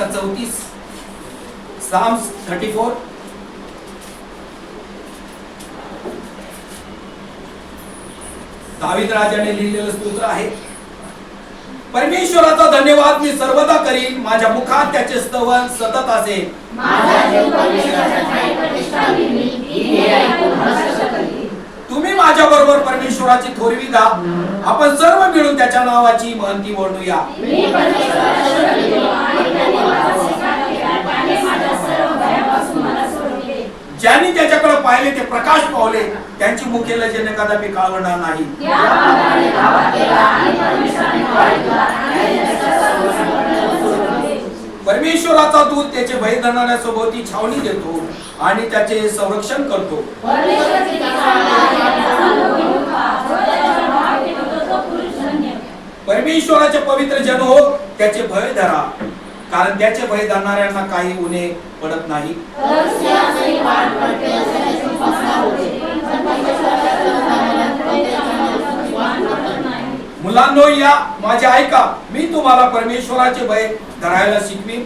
संहिता 34, साम्स 34, दावीद राजाने लिहिलेलं स्तोत्र आहे. परमेश्वराचा धन्यवाद मी सर्वदा करीन, माझ्या मुखात त्याचे स्तवन सतत असेल. तुम्ही माझ्या बरोबर परमेश्वराची थोरवी गा, आपण सर्व मिळून त्याच्या नावाची महंती वर्णूया. ज्यांनी त्याच्याकडे पाहिले ते प्रकाश पावले, त्यांची मुखे लजेने कदापि काळवणार नाही. परमेश्वराचा दूत त्याचे भय धरणाऱ्या सोबती छावणी देतो आणि त्याचे संरक्षण करतो. परमेश्वराचे पवित्र जन हो, त्याचे भय धरा, कारण त्याचे भय धरणाऱ्यांना काही उणे पडत नाही. मुलांनो, या माझे ऐका, मी तुम्हाला परमेश्वराचे भय धरायला शिकवीन.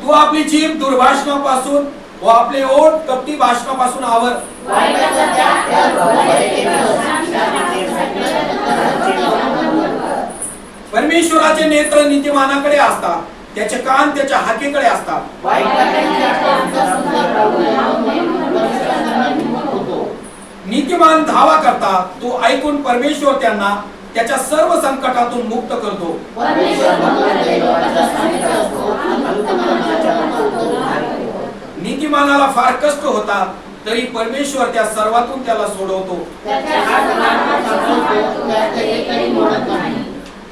तू आपली जीभ दुर्भाषणापासून व आपले ओठ कपटी भाषणापासून आवर. परमेश्वराचे नेत्र नीतिमानाकडे असतात, त्याचे कान त्याच्या हाकेकडे असतात. नीतिमान धावा करतात, तो ऐकून परमेश्वर त्यांना त्याच्या सर्व संकटातून मुक्त करतो. नीतिमानाला फार कष्ट होतात, तरी परमेश्वर त्या सर्वातून त्याला सोडवतो.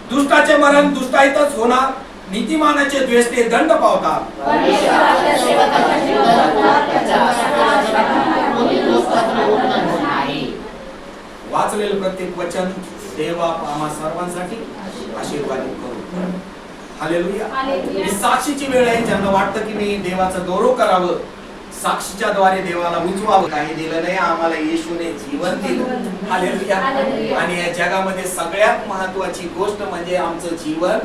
दुष्टाचे मरण दुष्टाईतच होणार, नीतिमानाचे द्वेष्टे दंड पावतात. वाचलेलं प्रत्येक वचन देवा आम्हा सर्वांसाठी आशीर्वादित करू. हालेलुया. ही साक्षीची वेळ आहे. ज्यांना वाटतं की मी देवाचं गौरव करावं, साक्षीच्या द्वारे देवाला उंचवावं, काही दिलं नाही, आम्हाला येशूने जीवन दिलं. हालेलुया. आणि या जगामध्ये सगळ्यात महत्वाची गोष्ट म्हणजे आमचं जीवन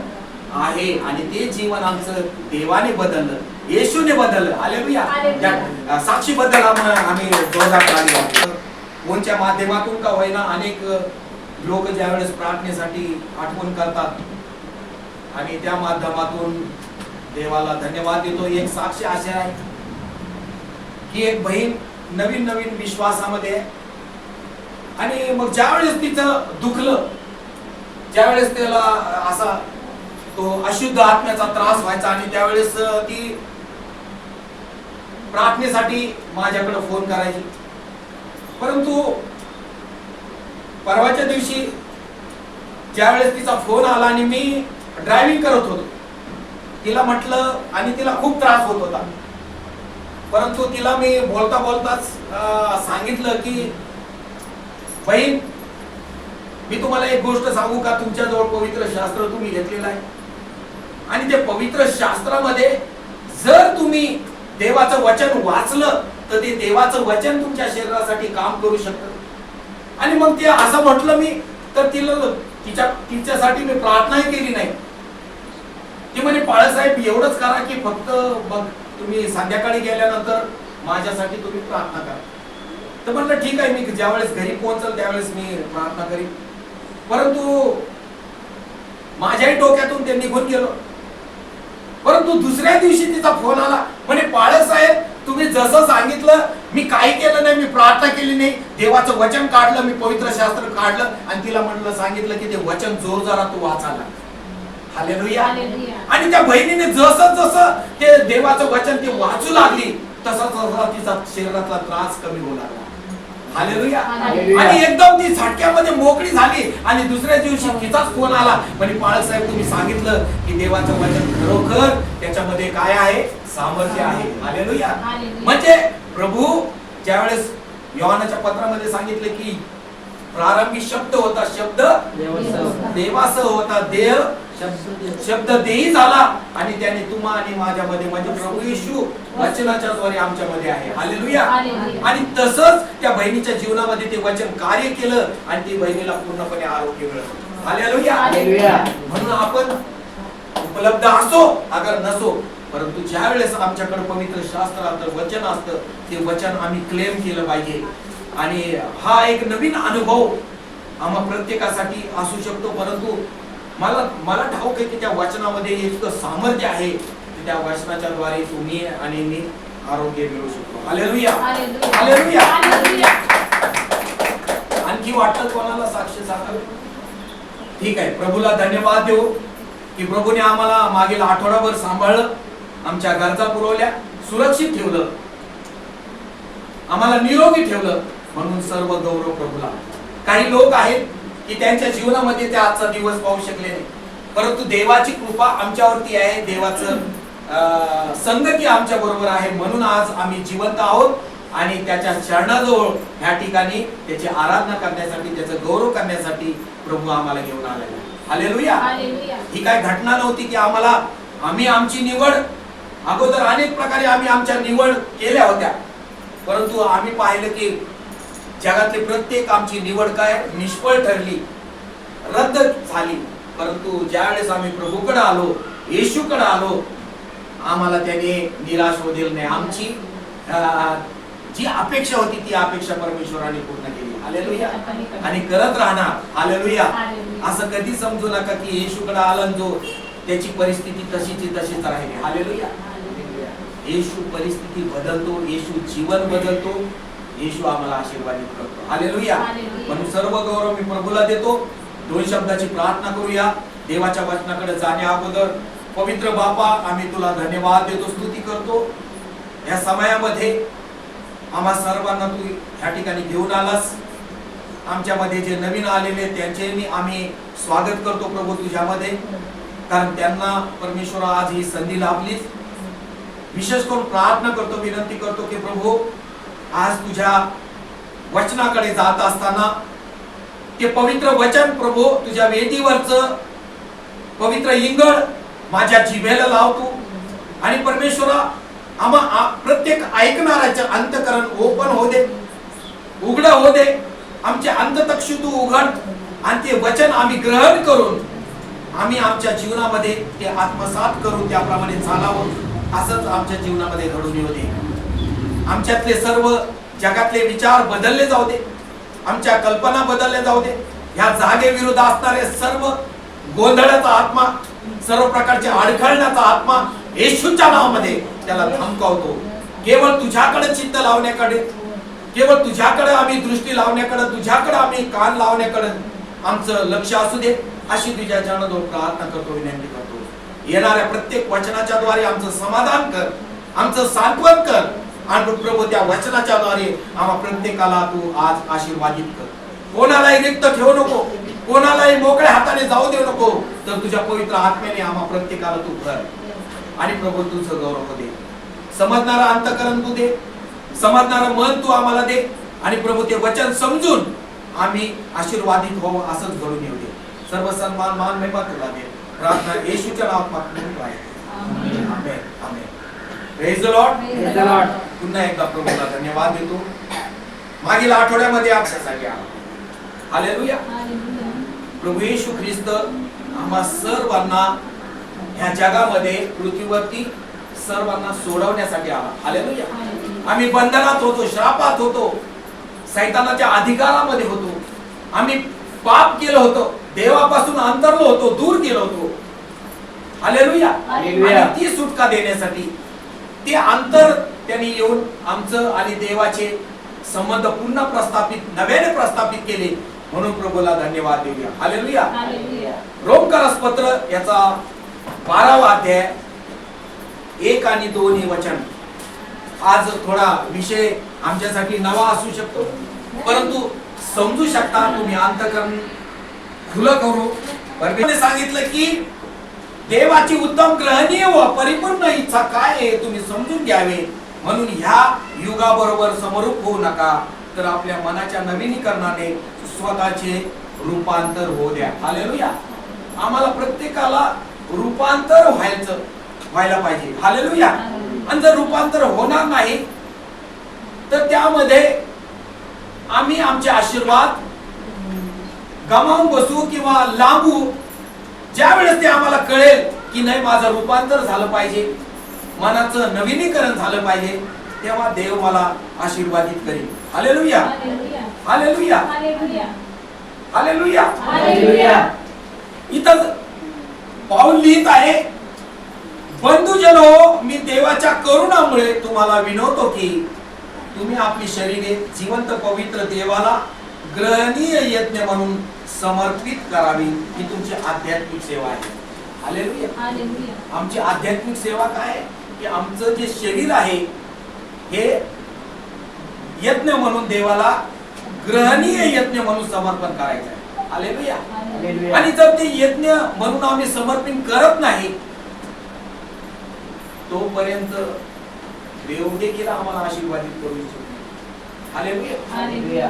आहे, आणि ते जीवन आमचं देवाने बदललं, येशूने बदललं. हालेलुया. त्या साक्षी बद्दल आम्ही जोरदार ताली वाजवतो. फोनच्या माध्यमातून का होईना अनेक लोक ज्यावेळेस प्रार्थनेसाठी आठवण करतात आणि त्या माध्यमातून देवाला धन्यवाद देतो. एक साक्षी अशी आहे की एक बहीण नवीन विश्वासामध्ये, आणि मग ज्यावेळेस तिचं दुखलं, ज्यावेळेस त्याला असा तो अशुद्ध आत्म्याचा त्रास व्हायचा, आणि त्यावेळेस ती प्रार्थनेसाठी माझ्याकडे फोन करायची. परंतु परवाच्या दिवशी ज्यावेळेस तिचा फोन आला आणि मी ड्रायव्हिंग करत होतो, तिला म्हटलं, आणि तिला खूप त्रास होत होता, परंतु तिला मी बोलता बोलताच सांगितलं की बहीण, मी तुम्हाला एक गोष्ट सांगू का, तुमच्याजवळ पवित्र शास्त्र तुम्ही घेतलेलं आहे, आणि ते पवित्र शास्त्रामध्ये जर तुम्ही देवाचं वचन वाचलं तर ते देवाचं वचन तुमच्या शरीरासाठी काम करू शकतं. आणि मग ते असं म्हटलं मी, तर तिच्यासाठी मी प्रार्थनाही केली नाही. ती म्हणे, बाळासाहेब एवढंच करा की फक्त मग तुम्ही संध्याकाळी गेल्यानंतर माझ्यासाठी तुम्ही प्रार्थना करा. तर म्हटलं ठीक आहे, मी ज्यावेळेस घरी पोहोचल त्यावेळेस मी प्रार्थना करीन. परंतु माझ्याही डोक्यातून ते निघून गेलो. परंतु दुसऱ्या दिवशी तिचा फोन आला, म्हणे बाळासाहेब तुम्ही जसं सांगितलं मी काही केलं नाही, मी प्रार्थना केली नाही, देवाचं वचन काढलं, मी पवित्र शास्त्र काढलं, आणि तिला म्हटलं सांगितलं की ते वचन जोरजोरात तू वाचायला. हालेलुया. आणि त्या बहिणीने जसं ते देवाचं वचन ते वाचू लागली, तसा तिचा शरीरातला त्रास कमी होऊ लागला. हालेलुया. आणि एकदम ती झटक्यामध्ये मोकळी झाली, आणि दुसऱ्या दिवशी तिचाच फोन आला, म्हणे बाळासाहेब तुम्ही सांगितलं की देवाचं वचन खरोखर त्याच्यामध्ये काय आहे, सामर्थ्य आहे. हालेलुया. म्हणजे प्रभू ज्यावेळेस योहानाच्या पत्रामध्ये सांगितले की प्रारंभी शब्द होता, शब्द देवासह होता, देह शब्द देही झाला, आणि त्याने तुम्हा आणि माझ्यामध्ये म्हणजे प्रभू येशू वचनाच्या द्वारे आमच्यामध्ये आहे. हालेलुया. आणि तसंच त्या बहिणीच्या जीवनामध्ये ते वचन कार्य केलं, आणि ती बहिणीला पूर्णपणे आरोग्य मिळालं. हालेलुया. म्हणून आपण उपलब्ध असो अगर नसो, परंतु ज्या वेळेस आमच्याकडे पवित्र शास्त्र असतं, वचन असतं, ते वचन आम्ही क्लेम केलं पाहिजे. आणि हा एक नवीन अनुभव आम्हा प्रत्येकासाठी असू शकतो. परंतु मला ठाऊक आहे की त्या वचनामध्ये इतकं सामर्थ्य आहे की त्या वचनाच्या द्वारे तुम्ही आणि मी आरोग्य मिळवू शकतो. हालेलुया. हालेलुया. आणखी वाटतं कोणाला साक्ष सांगाल? ठीक आहे, प्रभूला धन्यवाद देऊ की प्रभूने आम्हाला मागील आठवडाभर सांभाळलं, आमच्या गरजा पुरवल्या, सुरक्षित ठेवलं, आम्हाला निरोगी ठेवलं, म्हणून सर्व गौरव प्रभूला. काही लोक आहेत की त्यांच्या जीवनामध्ये ते आजचा दिवस पाहू शकले नाही, परंतु देवाची कृपा आमच्यावरती आहे, देवाचं संगती आमच्या बरोबर आहे, म्हणून आज आम्ही जिवंत आहोत आणि त्याच्या चरणाजवळ ह्या ठिकाणी त्याची आराधना करण्यासाठी, त्याचं गौरव करण्यासाठी प्रभू आम्हाला घेऊन आलेला आहे. हालेलुया. ही काय घटना नव्हती की आम्ही आमची निवड अगोदर अनेक प्रकारे आम्ही आमच्या निवड केल्या होत्या, परंतु आम्ही पाहिलं की जगातली प्रत्येक आमची निवड काय निष्फळ ठरली, रद्द झाली. परंतु ज्या वेळेस आम्ही प्रभूकडे आलो, येशूकडे आलो, आम्हाला त्याने निराश होऊ दिलं नाही. आमची जी अपेक्षा होती ती अपेक्षा परमेश्वराने पूर्ण केली. हालेलुया. आणि करत राहणार. हालेलुया. असं कधी समजू नका की येशूकडे आला जो त्याची परिस्थिती तशीच राहिली. हालेलुया. येशू परिस्थिती बदलतो, येशू जीवन बदलतो, येशू आम्हाला आशीर्वादित करतो. हालेलुया. म्हणून सर्व गौरव मी प्रभूला देतो. दोन शब्दाची प्रार्थना करूया. देवाच्या वचनाकडे जाण्या अगोदर पवित्र बापा, आम्ही तुला धन्यवाद देतो, स्तुती करतो. या समयामध्ये आम्हा सर्वांना तू ह्या ठिकाणी घेऊन आलास. आमच्यामध्ये जे नवीन आलेले त्यांचे आम्ही स्वागत करतो प्रभू तुझ्यामध्ये, कारण त्यांना परमेश्वर आज ही संधी लाभली. विशेष करून प्रार्थना करतो, विनंती करतो की प्रभू आज तुझ्या वचनाकडे जात असताना ते पवित्र वचन प्रभू तुझ्या वेदीवरचं पवित्र इंगळ माझ्या जिभेला लावतो. आणि परमेश्वरा आम्हा प्रत्येक ऐकणाऱ्याचे अंतःकरण ओपन हो दे, उघड हो दे. आमचे अंतचक्षु तू उघड आणि ते वचन आम्ही ग्रहण करून आम्ही आमच्या जीवनामध्ये ते आत्मसात करून त्याप्रमाणे चालावं. असंच आमच्या जीवनामध्ये घडून येऊ दे. आमच्यातले सर्व जगातले विचार बदलले जाऊ दे, आमच्या कल्पना बदलल्या जाऊ दे. ह्या जागेविरुद्ध असणारे सर्व गोंधळाचा आत्मा, सर्व प्रकारचे अडखळण्याचा आत्मा येशूच्या नावामध्ये त्याला धमकावतो. केवळ तुझ्याकडे चित्त लावण्याकडे, केवळ तुझ्याकडे आम्ही दृष्टी लावण्याकडे, तुझ्याकडे आम्ही कान लावण्याकडे आमचं लक्ष असू दे, अशी तुझ्या चरणाजवळ प्रार्थना करतो, विनंती करतो. येणाऱ्या प्रत्येक वचनाच्या द्वारे आमचं समाधान कर, आमचं सांत्वन कर. आणि प्रभू त्या वचनाच्या द्वारे आम्हा प्रत्येकाला तू आज आशीर्वादित कर. कोणालाही रिक्त ठेवू नको, कोणालाही मोकळ्या हाताने जाऊ देऊ नको, तर तुझ्या पवित्र आत्म्याने आम्हा प्रत्येकाला तू कर. आणि प्रभू तुझं गौरव दे. समजणारा अंतःकरण तू दे, समजणारा मन तू आम्हाला दे. आणि प्रभू ते वचन समजून आम्ही आशीर्वादित होऊ, असंच घडून येऊ दे. सर्व सन्मान मान महिमा तुला दे. प्रार्थना येशूच्या नावात मागतो आहे. आमेन. आमेन. Praise the Lord. Praise the Lord. पुन्हा एकदा प्रभूला धन्यवाद देतो. मागील आठवड्यामध्ये आपल्यासाठी आला. हालेलुया. प्रभू येशू ख्रिस्त आम्हा सर्वांना ह्या जगामध्ये पृथ्वीवरती सर्वांना सोडवण्यासाठी आला. हालेलुया. आम्ही बंधनात होतो, श्रापात होतो, सैतानाच्या अधिकारामध्ये होतो, आम्ही पाप केलं होतं, देवापासून अंतरलो होतो, दूर गेलो होतो. हालेलुया. आणि ती सुटका देण्यासाठी ते अंतर त्यांनी येऊन आमचं आणि देवाचे संबंध पुन्हा नव्याने प्रस्थापित केले. म्हणून प्रभूला धन्यवाद देऊया. हालेलुया. रोमकरास पत्र याचा 12वा अध्याय 1 आणि 2 हे वचन. आज थोडा विषय आमच्यासाठी नवा असू शकतो, परंतु समजू शकता तुम्ही अंतःकरण खुलं करू. परमेश्वराने सांगितलं की देवाची उत्तम, ग्रहणीय व परिपूर्ण इच्छा काय आहे तुम्ही समजून घ्यावे. म्हणून ह्या युगाबरोबर समरूप होऊ नका, तर आपल्या मनाच्या नवीनीकरणाने स्वतःचे रूपांतर होऊ द्या. हालेलुया. आम्हाला प्रत्येकाला रूपांतर व्हायला पाहिजे. हालेलुया. आणि जर रूपांतर होणार नाही तर त्यामध्ये आम्ही आमचे आशीर्वाद गमावून बसू किंवा लांबू, ज्या वेळेस ते आम्हाला कळेल की नाही माझं रूपांतर झालं पाहिजे, मनाचं नवीनीकरण झालं पाहिजे, तेव्हा देव मला आशीर्वादित करेल. हालेलुया, हालेलुया, हालेलुया, हालेलुया. इथं पाऊल लिहित आहे, बंधुजनो, मी देवाच्या करुणामुळे तुम्हाला विनवतो की तुम्ही आपली शरीरे जिवंत पवित्र देवाला ग्रहणीय यज्ञ म्हणून समर्पित करावी. ही तुमची आध्यात्मिक सेवा आहे. हालेलुया. आमची आध्यात्मिक सेवा काय आहे की आमचं जे शरीर आहे हे यज्ञ म्हणून देवाला ग्रहणीय यज्ञ म्हणून समर्पण करायचं आहे. हालेलुया. आणि जर ते यज्ञ म्हणून आम्ही समर्पण करत नाही तोपर्यंत देव देखील आम्हाला आशीर्वादित करू इच्छित नाही. हालेलुया.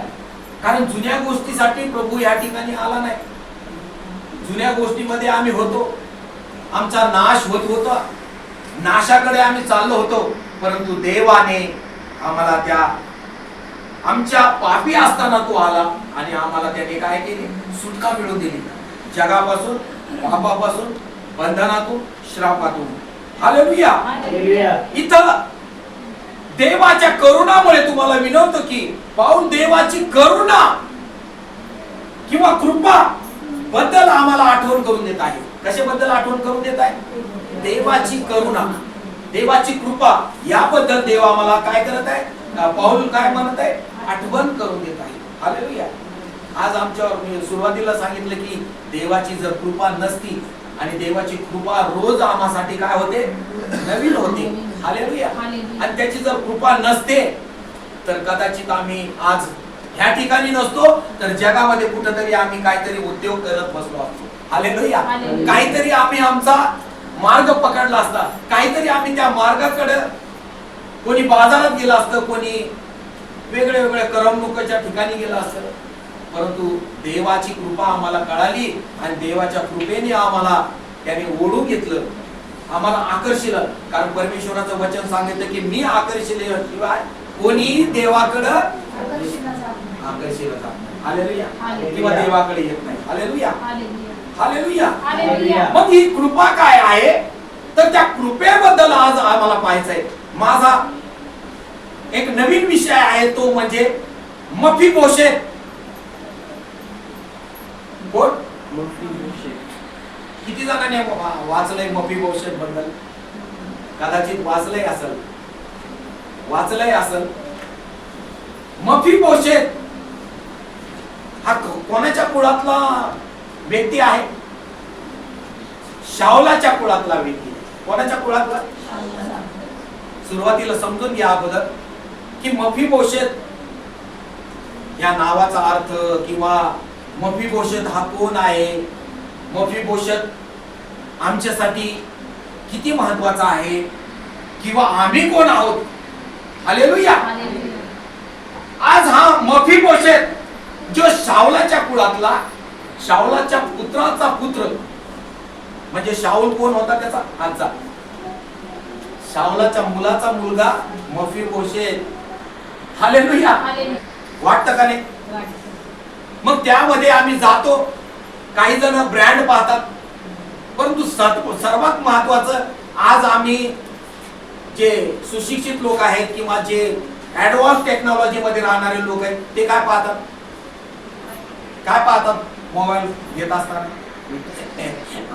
कारण जुन्या गोष्टीसाठी प्रभू या ठिकाणी आला नाही. जुन्या गोष्टीमध्ये आम्ही होतो, आमचा नाश होत होता, नाशाकडे आम्ही चाललो होतो, परंतु देवाने आम्हाला त्या आमच्या पापी असताना तो आला आणि आम्हाला त्याने काय केले, सुटका मिळवून दिली, जगापासून, पापापासून, बंधनातून, श्रापातून. हालेलुया. इथं देवाच्या करुणामुळे तुम्हाला विनवतो की पाऊल देवाची करुणा किंवा कृपा बद्दल आम्हाला आठवण करून देत आहे. कशाबद्दल आठवण करून देत आहे? देवाची करुणा, देवाची कृपा याबद्दल देव आम्हाला काय करत आहे, पाऊल काय म्हणत आहे, आठवण करून देत आहे. हालेलुया. आज आमच्यावर मी सुरुवातीला सांगितलं की देवाची जर कृपा नसती आणि देवाची कृपा रोज आम्हासाठी काय होते, नवीन होते. हालेलुया. आणि त्याची जर कृपा नसते तर कदाचित आम्ही आज ह्या ठिकाणी नसतो, तर जगामध्ये कुठेतरी आम्ही काहीतरी उद्योग करत बसलो असतो. हालेलुया. काहीतरी आम्ही आमचा मार्ग पकडला असता, काहीतरी आम्ही त्या मार्गाकडे, कोणी बाजारात गेला असतं, कोणी वेगळ्या वेगळ्या करमणुकीच्या ठिकाणी गेला असतं. परंतु देवाची कृपा आम्हाला कळाली आणि देवाच्या कृपेने आम्हाला त्याने ओढून घेतलं, आम्हाला आकर्षिलं. कारण परमेश्वराचं वचन सांगितलं की मी आकर्षिल्याशिवाय कोणी देवाकडे आकर्षिलं जात. हालेलुया. किंवा देवाकडे येत नाही. हालेलुया, हालेलुया. मग ही कृपा काय आहे, तर त्या कृपेबद्दल आज आम्हाला पाहायचंय. माझा एक नवीन विषय आहे, तो म्हणजे मफीबोशेत. कोण? किती जणांनी वाचलंय मफीबोशेत बद्दल? कदाचित वाचलंय असेल. मफीबोशेत हा कोणाच्या कुळातला व्यक्ती आहे? शाऊलाच्या कुळातला व्यक्ती. कोणाच्या कुळातला? सुरुवातीला समजून घ्या अगोदर की मफीबोशेत या नावाचा अर्थ किंवा मफीबोशेत हा कोण आहे, मफीबोशेत आमच्यासाठी किती महत्वाचा आहे किंवा आम्ही कोण आहोत. हालेलुया. आज हा मफीबोशेत जो शाऊलाच्या कुळातला, शाऊलाच्या पुत्राचा पुत्र, म्हणजे शाऊल कोण होता, त्याचा आजा, शाऊलाच्या मुलाचा मुलगा मफीबोशेत. हालेलुया. वाटतं का नाही? मग त्यामध्ये आम्ही जातो, काही जण ब्रँड पाहतात, परंतु सर्वात महत्वाचं आज आम्ही जे सुशिक्षित लोक आहेत किंवा जे ऍडव्हान्स टेक्नॉलॉजी मध्ये राहणारे लोक आहेत ते काय पाहतात? मोबाईल घेत असताना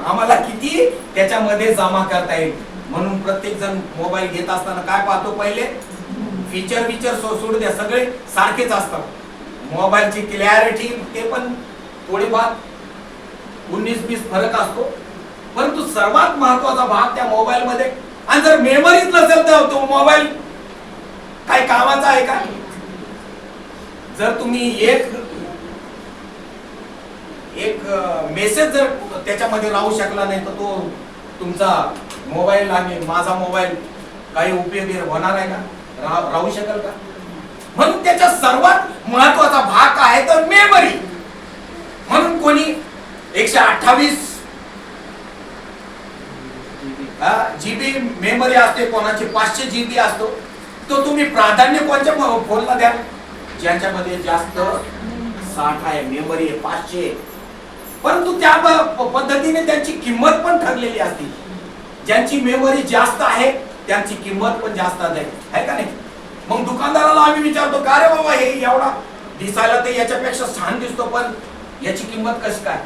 आम्हाला किती त्याच्यामध्ये जमा करता येईल म्हणून प्रत्येक जण मोबाईल घेत असताना काय पाहतो, पहिले फीचर सोडू द्या, सगळे सारखेच असतात. मोबाईलची क्लॅरिटी ते पण थोडीफार 19-20 फरक असतो, परंतु सर्वात महत्वाचा भाग त्या मोबाईल मध्ये, आणि जर मेमरीच नसेल तर तो मोबाईल काय कामाचा आहे का? जर तुम्ही एक मेसेज जर त्याच्यामध्ये राहू शकला नाही तर तो तुमचा मोबाईल आणि माझा मोबाईल काही उपयोगी होणार आहे का? राहू शकेल का? म्हणून त्याचा सर्वात महत्वाचा भाग आहे तर मेमरी. म्हणून कोणी 128 GB मेमरी असते, कोणाची 500 GB असतो. तो तुम्ही प्राधान्य कोणत्या फोनला द्या? ज्याच्यामध्ये जास्त साठा आहे, मेमरी आहे, 500 परंतु त्या पद्धतीने त्यांची किंमत पण ठरलेली असते. ज्यांची मेमरी जास्त आहे त्यांची किंमत पण जास्त आहे का नाही. मग दुकानदाराला आम्ही विचारतो, का रे बाबा हे एवढा दिसायला तर याच्यापेक्षा छान दिसतो, पण याची किंमत कशी काय?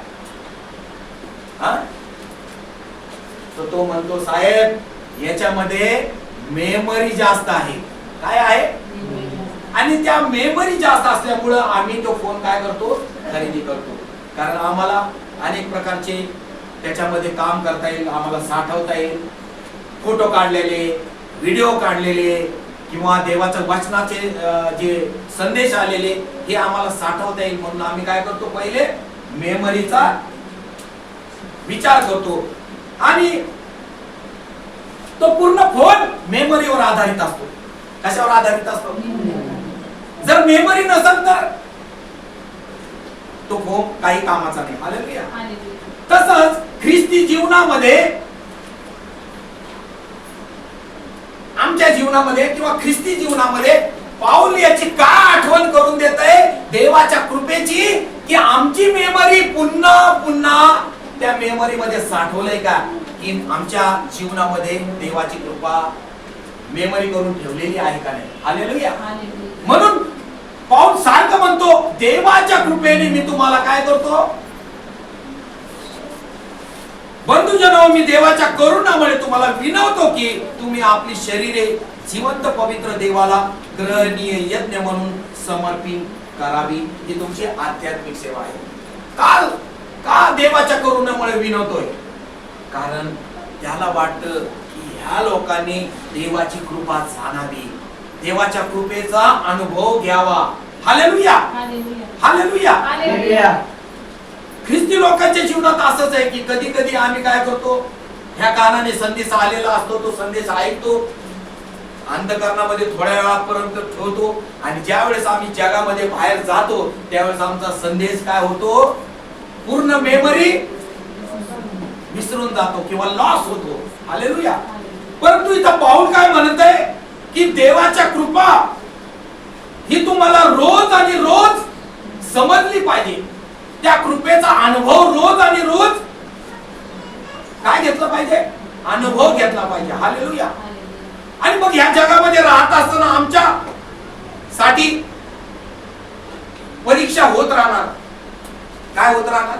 तर तो म्हणतो, साहेब याच्यामध्ये मेमरी जास्त आहे. काय आहे? आणि त्या मेमरी जास्त असल्यामुळं आम्ही तो फोन काय करतो, खरेदी करतो. कारण आम्हाला अनेक प्रकारचे त्याच्यामध्ये काम करता येईल, आम्हाला साठवता येईल. फोटो काढलेले, व्हिडिओ काढलेले किंवा देवाच्या वचनाचे जे संदेश आलेले हे आम्हाला साठवता येईल, म्हणून आम्ही काय करतो, पहिले मेमरीचा विचार करतो. आणि तो पूर्ण फोन मेमरीवर आधारित असतो. कशावर आधारित असतो? जर मेमरी नसेल तर तो फोन काही कामाचा नाही. हालेलुया. तसंच ख्रिस्ती जीवनामध्ये, आमच्या जीवनामध्ये किंवा ख्रिस्ती जीवनामध्ये पाऊल याची का आठवण करून देत आहे, देवाच्या कृपेची, की आमची मेमरी पुन्हा पुन्हा त्या मेमरी मध्ये साठवलंय का, की आमच्या जीवनामध्ये देवाची कृपा मेमरी करून ठेवलेली आहे का नाही. हालेलुया. म्हणून पाऊल सारखं म्हणतो, देवाच्या कृपेने मी तुम्हाला काय करतो, बंधुजनो, मी देवाच्या करुणामुळे तुम्हाला विनवतो की तुम्ही आपली शरीरे जिवंत पवित्र देवाला ग्रहणीय यज्ञ म्हणून समर्पित करावी. ही तुमची आध्यात्मिक सेवा आहे. का देवाच्या करुणामुळे विनवतोय? कारण त्याला वाटतं की ह्या लोकांनी देवाची कृपा जाणावी, देवाच्या कृपेचा अनुभव घ्यावा. हालेलुया. हालेलुया. हालेलुया. ख्रिस्ती लोकांच्या जीवनात असंच आहे की कधी कधी आम्ही काय करतो, ह्या कानाने संदेश आलेला असतो, तो संदेश ऐकतो, अंधकरणामध्ये थोड्या वेळापर्यंत ठेवतो, आणि ज्या वेळेस आम्ही जगामध्ये बाहेर जातो त्यावेळेस आमचा संदेश काय होतो, पूर्ण मेमरी विसरून जातो किंवा लॉस होतो. हालेलुया. परंतु इथं पाऊल काय म्हणत आहे की देवाच्या कृपा ही तुम्हाला रोज आणि रोज समजली पाहिजे. त्या कृपेचा अनुभव रोज आणि रोज काय घेतला पाहिजे, अनुभव घेतला पाहिजे. हालेलुया. आणि मग या जगामध्ये राहत असताना आमच्या साठी परीक्षा होत राहणार. काय होत राहणार?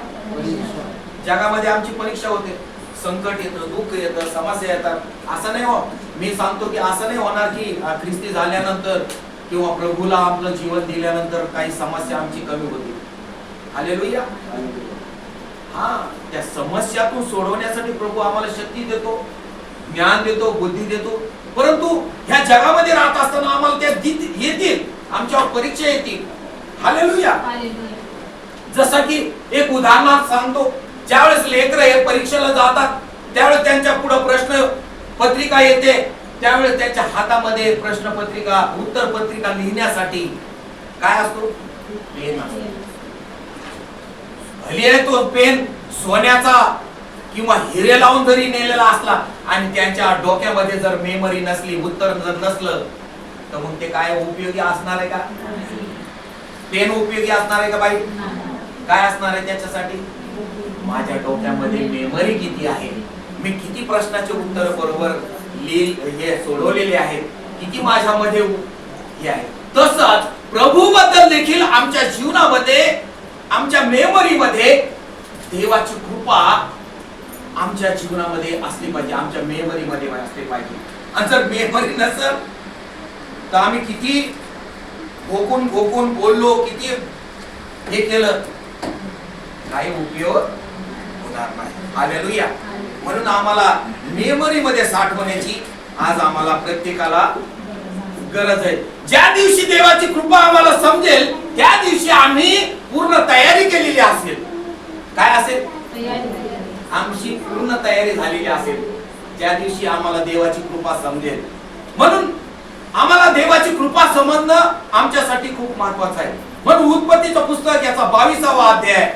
जगामध्ये आमची परीक्षा होते. संकट येतं, दुःख येतं, समस्या येतात. असं नाही हो, मी सांगतो की असं नाही होणार की ख्रिस्ती झाल्यानंतर किंवा प्रभूला आपलं जीवन दिल्यानंतर काही समस्या आमची कमी होती. हालेलुया. हा, त्या समस्यातून सोडवण्यासाठी प्रभू आम्हाला शक्ती देतो, ज्ञान देतो, बुद्धी देतो. परंतु ह्या जगामध्ये राहत असताना आम्हाला त्या येतील, आमच्यावर परीक्षा येतील. हालेलुया. जसं की एक उदाहरणार्थ सांगतो, ज्यावेळेस लेकरं हे परीक्षेला जातात त्यावेळेस त्यांच्या पुढे प्रश्न पत्रिका येते, त्यावेळेस त्यांच्या हातामध्ये प्रश्न पत्रिका, उत्तर पत्रिका लिहिण्यासाठी काय असतो, पेन असतो. भले तो पेन सोन्याचा किंवा हिरे लावून जरी नेलेला असला आणि त्यांच्या डोक्यामध्ये जर मेमरी नसली, उत्तर जर नसलं, तर मग ते काय उपयोगी असणार आहे का? पेन उपयोगी असणार आहे का बाई? काय असणार आहे त्याच्यासाठी? माझ्या डोक्यामध्ये मेमरी किती आहे, मी किती प्रश्नाचे उत्तर बरोबर हे सोडवलेले आहेत, किती माझ्यामध्ये हे आहे. तसंच प्रभू बद्दल देखील आमच्या जीवनामध्ये, आमच्या मेमरीमध्ये देवाची कृपा आमच्या जीवनामध्ये असली पाहिजे, आमच्या मेमरीमध्ये असली पाहिजे. आणि जर मेमरी नसेल तर आम्ही किती भोकून बोललो, किती हे केलं, काही उपयोग होणार नाही. हालेलुया. म्हणून आम्हाला मेमरीमध्ये साठवण्याची आज आम्हाला प्रत्येकाला गरज आहे. ज्या दिवशी देवाची कृपा आम्हाला समजेल त्या दिवशी आम्ही पूर्ण तयारी केलेली असेल. काय असेल? आमची पूर्ण तयारी झालेली असेल ज्या दिवशी आम्हाला देवाची कृपा समजेल. म्हणून आम्हाला देवाची कृपा समजणं आमच्यासाठी खूप महत्वाचं आहे. म्हणून उत्पत्तीचं पुस्तक याचा 22वा अध्याय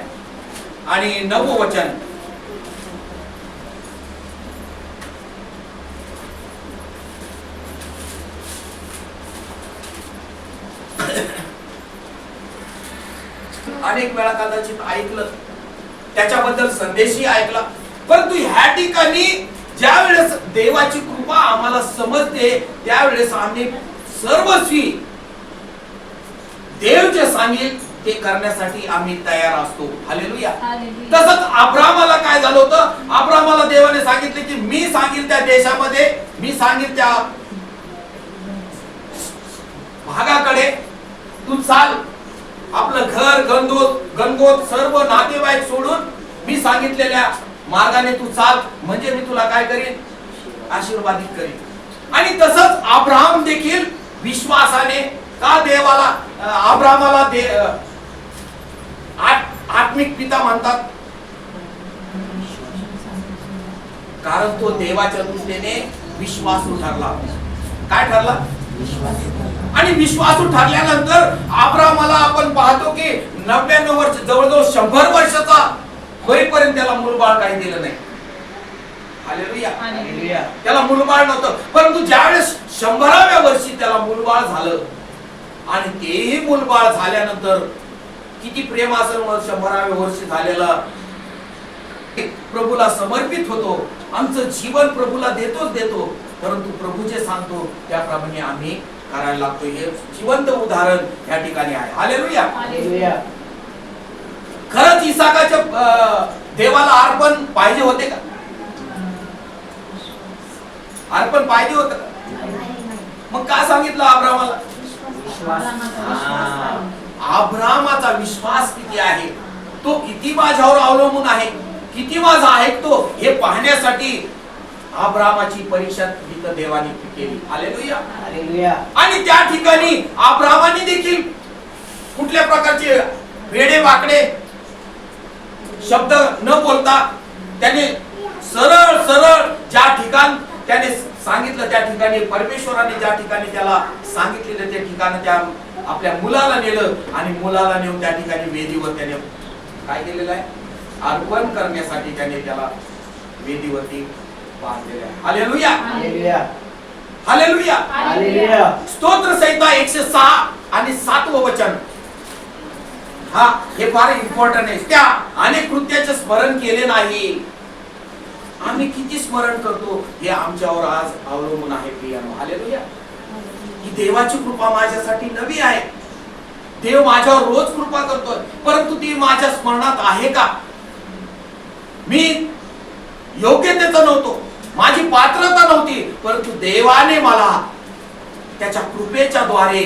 आणि 9वं वचन. अनेक वेळा कदाचित ऐकलं, त्याच्याबद्दल संदेशही ऐकला. परंतु ह्या ठिकाणी ज्या वेळेस देवाची कृपा आम्हाला समजते त्यावेळेस आम्ही सर्वस्वी देव जे सांगेल ते करण्यासाठी आम्ही तयार असतो. हालेलुया. तसंच अब्रामाला काय झालं होतं? अब्रामाला देवाने सांगितले की मी सांगेल त्या देशामध्ये, मी सांगेल त्या भागाकडे तू चाल, आपलं घर गणगोत सर्व नातेवाईक सोडून मी सांगितलेल्या मार्गाने तू चाल, म्हणजे मी तुला काय करीन? आशीर्वादित करीन. आणि तसंच अब्राहम देखील विश्वासाने, का देवाला अब्रामाला आत्मिक पिता म्हणतात? कारण तो देवाच्या दृष्टीने विश्वासू ठरला. काय ठरला? आणि विश्वासू ठरल्यानंतर अब्रामाला आपण पाहतो की 99 वर्ष, जवळजवळ 100 वर्षाचा होईपर्यंत त्याला मूलबाळ काही दिलं नाही. हालेलुया. त्याला मूलबाळ नव्हतं. परंतु ज्यावेळेस 100व्या वर्षी त्याला मूलबाळ झालं, आणि तेही मूलबाळ झाल्यानंतर किती प्रेम असेल 100व्या वर्षी झालेला, प्रभूला समर्पित होतो, आमचं जीवन प्रभूला देतो, परंतु प्रभू जे सांगतो त्याप्रमाणे आम्ही करायला लागतो. हे जिवंत उदाहरण या ठिकाणी आहे. हालेलुया. खरंच इसाकाच्या देवाला अर्पण पाहिजे होते का? अर्पण पाहिजे होतं का? मग काय सांगितलं अब्रामाला? अब्रामाचा विश्वास किती आहे, तो किती माझ्यावर अवलंबून आहे, किती माझा ऐकतो, हे पाहण्यासाठी अब्रामाची परीक्षा तिथं देवाने केली. हालेलुया. आणि त्या ठिकाणी अब्रामाने देखील कुठल्या प्रकारचे वेडे वाकडे शब्द न बोलता त्याने सरळ ज्या ठिकाण त्याने सांगितलं त्या ठिकाणी, परमेश्वराने ज्या ठिकाणी त्याला सांगितलेलं त्या ठिकाणी त्या आपल्या मुलाला नेलं, आणि मुलाला नेऊन त्या ठिकाणी वेदीवर त्याने काय केलेलं आहे? अर्पण करण्यासाठी त्याने त्याला वेदीवरती बांधलेलं आहे. हालेलुया. हालेलुया. हालेलुया. स्तोत्र संहिता 106 आणि 7वं वचन, हा हे फार इम्पॉर्टंट आहे. त्या अनेक कृत्याचे स्मरण केले नाही. आम्ही किती स्मरण करतो हे आमच्यावर आज अवलंबून आहे प्रियानो. हालेलुया. ही देवाची कृपा माझ्यासाठी नवी आहे. देव माझ्यावर रोज कृपा करतोय, परंतु ती माझ्या स्मरणात आहे का? मी योग्यतेचा नव्हतो, माझी पात्रता नव्हती, परंतु देवाने मला त्याच्या कृपेच्या द्वारे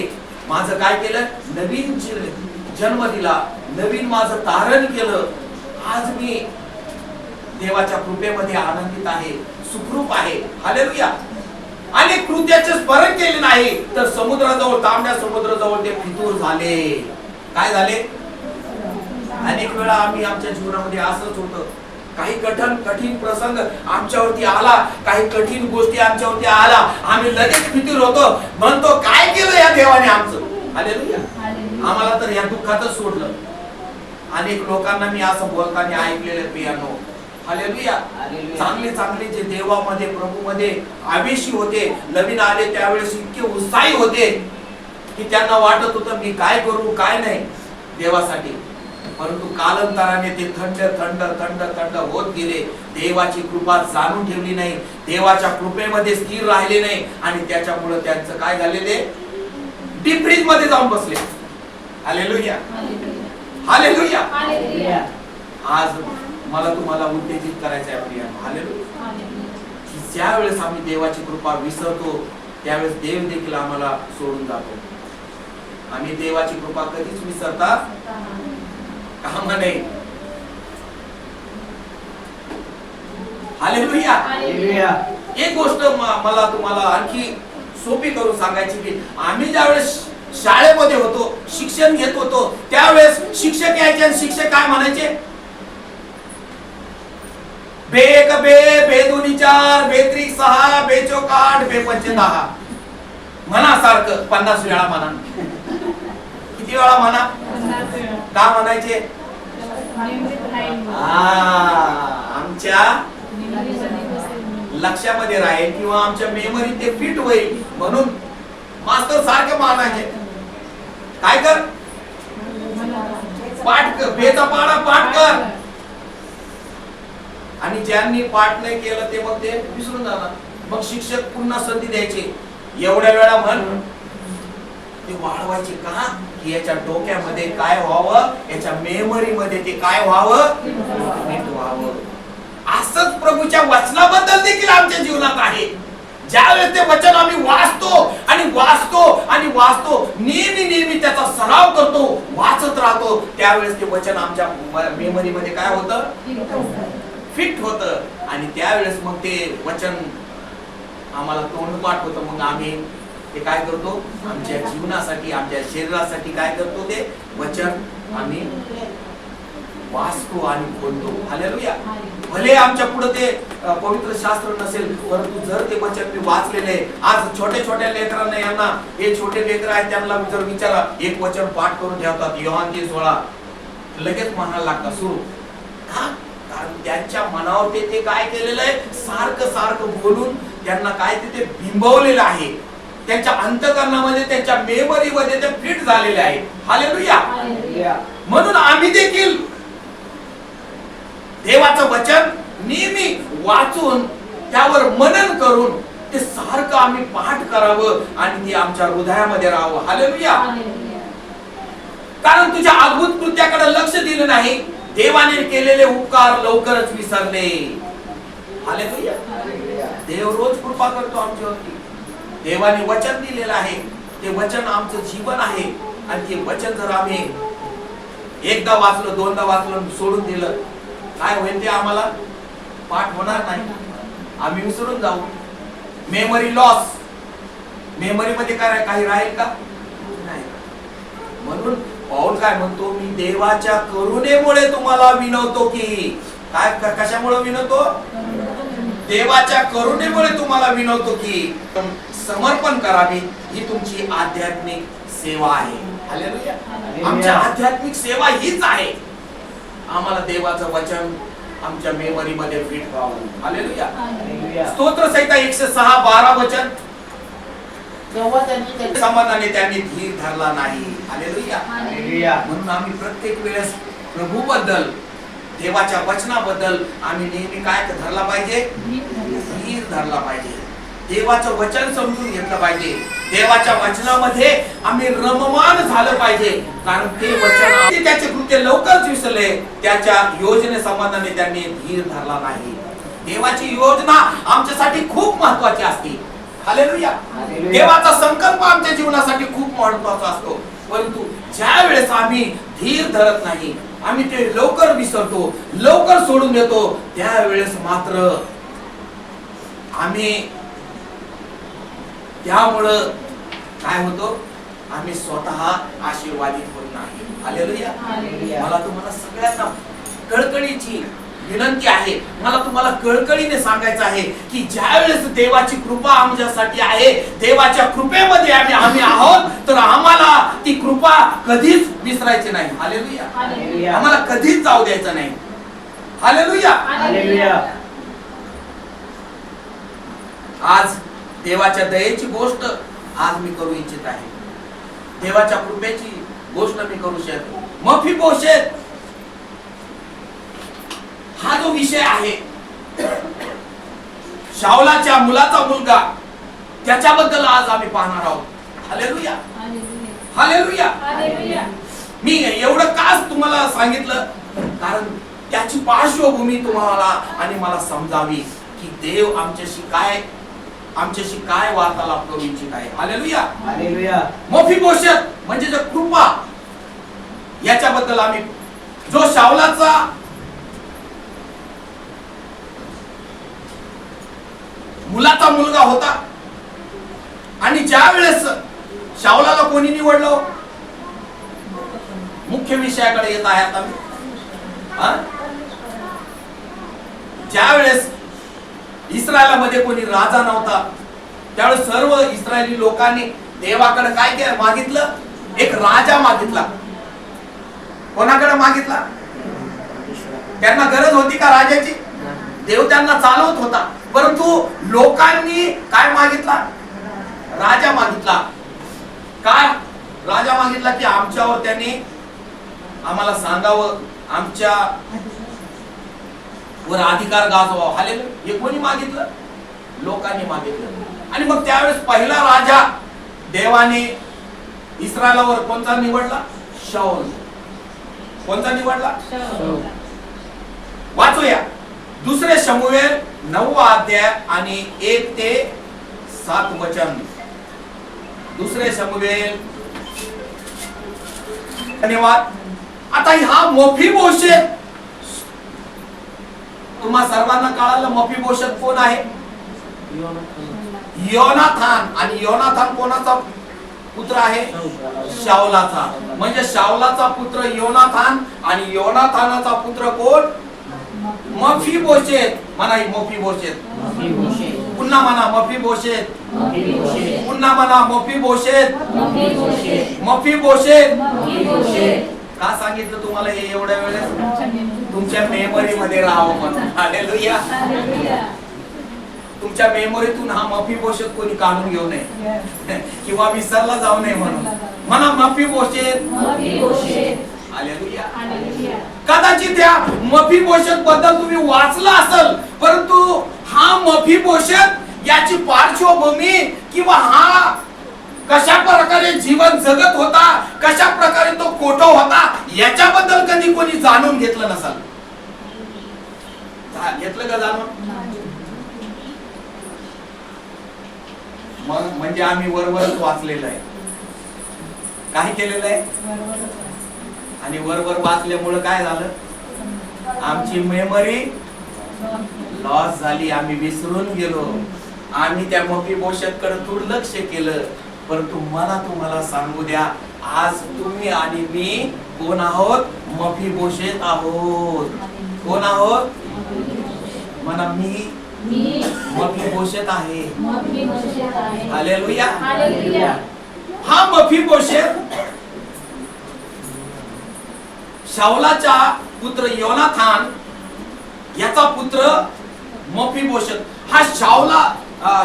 माझं काय केलं? नवीन जन्म दिला, नवीन माझं तारण केलं. आज मी देवाच्या कृपेमध्ये आनंदित आहे, सुखरूप आहे. हालेलुया. आणि कृत्याचे स्मरण केले नाही तर समुद्राजवळ, तांबड्या समुद्राजवळ ते फितूर झाले. काय झाले? अनेक वेळा आम्ही आमच्या जीवनामध्ये असंच होतं, काही कठीण प्रसंग आमच्यावरती आला, काही कठीण गोष्टी आमच्यावरती आला, आम्ही लगेच फितूर होतो, म्हणतो काय केलं या देवाने आमचं? हालेलुया. आम्हाला तर या दुःखातच सोडलं. अनेक लोकांना मी असं बोलताना ऐकलेलं प्रियानो. हालेलुया. चांगले जे देवामध्ये प्रभूमध्ये आवेशी होते, नवीन आले त्यावेळेस इतके उत्साही होते की त्यांना वाटत होतं मी काय करू काय नाही देवासाठी. परंतु कालांतराने ते थंड होत गेले. देवाची कृपा जाणून ठेवली नाही, देवाच्या कृपेमध्ये स्थिर राहिले नाही, आणि त्याच्यामुळे त्यांचं काय झालेले? डीप फ्रीज मध्ये जाऊन बसले. हालेलुया. हालेलुया. आज मला तुम्हाला उत्तेजित करायचं आहे प्रिया. हालेलुया. ज्या वेळेस आम्ही देवाची कृपा विसरतो त्यावेळेस देव देखील आम्हाला सोडून जातो. आम्ही देवाची कृपा कधीच विसरता कामा नाही. हालेलुया. एक गोष्ट मला तुम्हाला आणखी सोपी करून सांगायची की आम्ही ज्यावेळेस शाळेमध्ये होतो, शिक्षण घेत होतो, त्यावेळेस शिक्षक यायचे आणि शिक्षक काय म्हणायचे? बे एक बे, बे दोन्ही 4, बे त्रिक 6, बे चौक 8, बे पंचे 10. म्हणा सारखं 50 वेळा म्हणा. किती वेळा म्हणा? का म्हणायचे? आमच्या लक्षामध्ये राहील किंवा आमच्या मेमरीत ते फिट होईल म्हणून मास्तर सारखे म्हणायचे. काय कर? पाठ कर, बेचा पाडा पाठ कर. आणि ज्यांनी पाठ नाही केलं ते मग ते विसरून जाणार. मग शिक्षक पुन्हा संधी द्यायचे, एवढ्या वेळा म्हण, ते वाढवायचे का की याच्या डोक्यामध्ये काय व्हावं, याच्या मेमरी मध्ये ते काय व्हावं, नीट व्हावं. असंच प्रभूच्या वचनाबद्दल देखील आमच्या जीवनात आहे. ज्यावेळेस ते वचन आम्ही वाचतो आणि वाचतो आणि वाचतो, नेहमी त्याचा सराव करतो, वाचत राहतो, त्यावेळेस ते वचन आमच्या मेमरी मध्ये काय होतं, फिट होतं. आणि त्यावेळेस मग ते वचन आम्हाला तोंडपाठ होतं. मग आम्ही ते काय करतो, आमच्या जीवनासाठी, आमच्या शरीरासाठी काय करतो, ते वचन आम्ही वाचतो आणि बोलतो. हालेलुया. भले आमच्या पुढे ते पवित्र शास्त्र नसेल, परंतु जर ते वचन मी वाचलेले, आज छोट्या छोट्या लेकरांना, यांना हे छोटे लेकर आहेत त्यांना जर विचारा, एक वचन पाठ करून ठेवतात, योहान 16, लगेच म्हणायला लागतात सुरू. का? कारण त्यांच्या मनावर ते काय केलेलं आहे, सारखं सारखं बोलून त्यांना काय ते बिंबवलेलं आहे. त्यांच्या अंतःकरणामध्ये, त्यांच्या मेमरीमध्ये ते फिट झालेले आहे. हालेलुया. म्हणून आम्ही देखील देवाचं वचन नेहमी वाचून त्यावर मनन करून ते सारखं आम्ही पाठ करावं आणि ते आमच्या हृदयामध्ये राहावं. हालेलुया. कारण तुझ्या अद्भुत कृत्याकडे लक्ष दिलं नाही, देवाने केलेले उपकार लवकरच विसरले. हालेलुया. देव रोज कृपा करतो आमच्यावरती. देवाने वचन दिलेलं आहे, ते वचन आमचं जीवन आहे. आणि ते वचन जर आम्ही एकदा वाचलं, दोनदा वाचलं, सोडून दिलं, काय होईल, ते आम्हाला पाठ होणार नाही, आम्ही विसरून जाऊ. Memory loss. मेमरी मध्ये काय काही राहील का, नाही. म्हणून पाऊल काय म्हणतो, मी देवाच्या करुणेमुळे तुम्हाला विनवतो की, काय कशामुळे विनवतो, देवाच्या करुणेमुळे तुम्हाला विनवतो की समर्पण करावे, ही तुमची आध्यात्मिक सेवा आहे. हालेलुया. आमच्या आध्यात्मिक सेवा हीच आहे. आम्हाला देवाचं वचन आमच्या मेमरी मध्ये फिट व्हावं. हालेलुया. स्तोत्र संहिता 106:12 वचन, समाधाने त्यांनी धीर धरला नाही. हालेलुया. म्हणून आम्ही प्रत्येक वेळेस प्रभू बद्दल, देवाच्या वचनाबद्दल आम्ही नेहमी काय धरला पाहिजे, धीर धरला पाहिजे. देवाचं वचन समजून घेतलं पाहिजे. देवाच्या वचनामध्ये आम्ही रममान झालं पाहिजे. कारण ते वचन, त्याचे कृत्य लवकरच विसरले, त्याच्या योजने संबंधाने त्यांनी धीर धरला नाही. देवाची योजना आमच्यासाठी खूप महत्वाची असते. हालेलुया. देवाचा संकल्प आमच्या जीवनासाठी खूप महत्वाचा असतो. परंतु ज्या वेळेस आम्ही धीर धरत नाही, आम्ही ते लवकर विसरतो, लवकर सोडून देतो, त्यावेळेस मात्र आम्ही, त्यामुळं काय होतो, आम्ही स्वतः आशीर्वादित होत नाही. हालेलुया. मला तुम्हाला सगळ्यांना कळकळीची विनंती आहे, मला तुम्हाला कळकळीने सांगायचं आहे की ज्या वेळेस देवाची कृपा आमच्यासाठी आहे, देवाच्या कृपेमध्ये आम्ही आहोत, तर आम्हाला ती कृपा कधीच विसरायची नाही. हालेलुया. आम्हाला कधीच जाऊ द्यायचं नाही. हालेलुया. आज देवाच्या दयेची गोष्ट आज मी करू इच्छित आहे. देवाच्या कृपेची गोष्ट मी करू शकतो. मफीबोशेत हा जो विषय आहे, शाऊलाच्या मुलाचा मुलगा, त्याच्याबद्दल आज आम्ही पाहणार आहोत. हालेलुया. हालेलुया. मी एवढं काच तुम्हाला सांगितलं, कारण त्याची पार्श्वभूमी तुम्हाला आणि मला समजावी की देव आमच्याशी काय वार्तालाप करू इच्छित आहे. हालेलुया. मफीबोशेत म्हणजे जो कृपा, याच्याबद्दल आम्ही, जो शाऊलाचा मुलाचा मुलगा होता, आणि ज्या वेळेस शाऊलाला कोणी निवडलं, मुख्य विषयाकडे येत आहे आता. ज्या वेळेस इस्रायलामध्ये कोणी राजा नव्हता, त्यावेळेस सर्व इस्रायली लोकांनी देवाकडे काय केलं, मागितलं, एक राजा मागितला. कोणाकडे मागितला? त्यांना गरज होती का राजाची? देव त्यांना चालवत होता, परंतु लोकांनी काय मागितला? राजा मागितला. काय राजा मागितला की आमच्यावर त्यांनी आम्हाला सांगावं, आमच्या वर अधिकार गाजवा. हालेलुया. हे कोणी मागितलं? लोकांनी मागितलं. आणि मग त्यावेळेस पहिला राजा देवाने इस्रायलावर कोणता निवडला? शाऊल. कोणता निवडला? वाचूया दुसरे शमूएल 9वा अध्याय आणि 1 ते 7 वचन. दुसरे शमूएल. धन्यवाद. आता हा मफीबोशेत, तुम्हा सर्वांना कळालं मफीबोशेत कोण आहे? योनाथान. आणि योनाथान कोणाचा पुत्र आहे? शाऊलाचा. म्हणजे शाऊलाचा पुत्र योनाथान आणि योनाथानाचा पुत्र कोण? मफीबोशेत. म्हणा मफीबोशेत. पुन्हा म्हणा मफीबोशेत. पुन्हा म्हणा मफीबोशेत. मफीबोशेत. का सांगितलं तुम्हाला हे एवढ्या वेळेस? तुमच्या मेमरी मध्ये राहावं म्हणून. हालेलुया. तुमच्या मेमरीतून हा मफीबोशेत कोणी काढून घेऊ नये किंवा विसरला जाऊ नये म्हणून. म्हणा मफीबोशेत. हालेलुया. कदाचित त्या मफीबोशेत बद्दल तुम्ही वाचलं असेल, परंतु हा मफीबोशेत याची पार्श्वभूमी किंवा हा कशा प्रकारे जीवन जगत होता, कशा प्रकारे तो कोठा होता, याच्याबद्दल कधी कोणी जाणून घेतलं नसेल. घेतलं का जाणून? मग म्हणजे आम्ही वरवरच वाचलेलं आहे. काय केलेलं आहे? आणि वरवर वाचल्यामुळे काय झालं? आमची मेमरी लॉस झाली. आम्ही विसरून गेलो. आम्ही त्या मफीबोशेतकडे दुर्लक्ष केलं. परंतु मला तुम्हाला सांगू द्या, आज तुम्ही आणि मी कोण आहोत? मफीबोशेत आहोत. कोण आहोत? म्हणा मी मफीबोशेत आहे. हालेलुया. हा मफीबोशेत शाऊलाचा पुत्र योनाथान याचा पुत्र मफीबोशेत. हा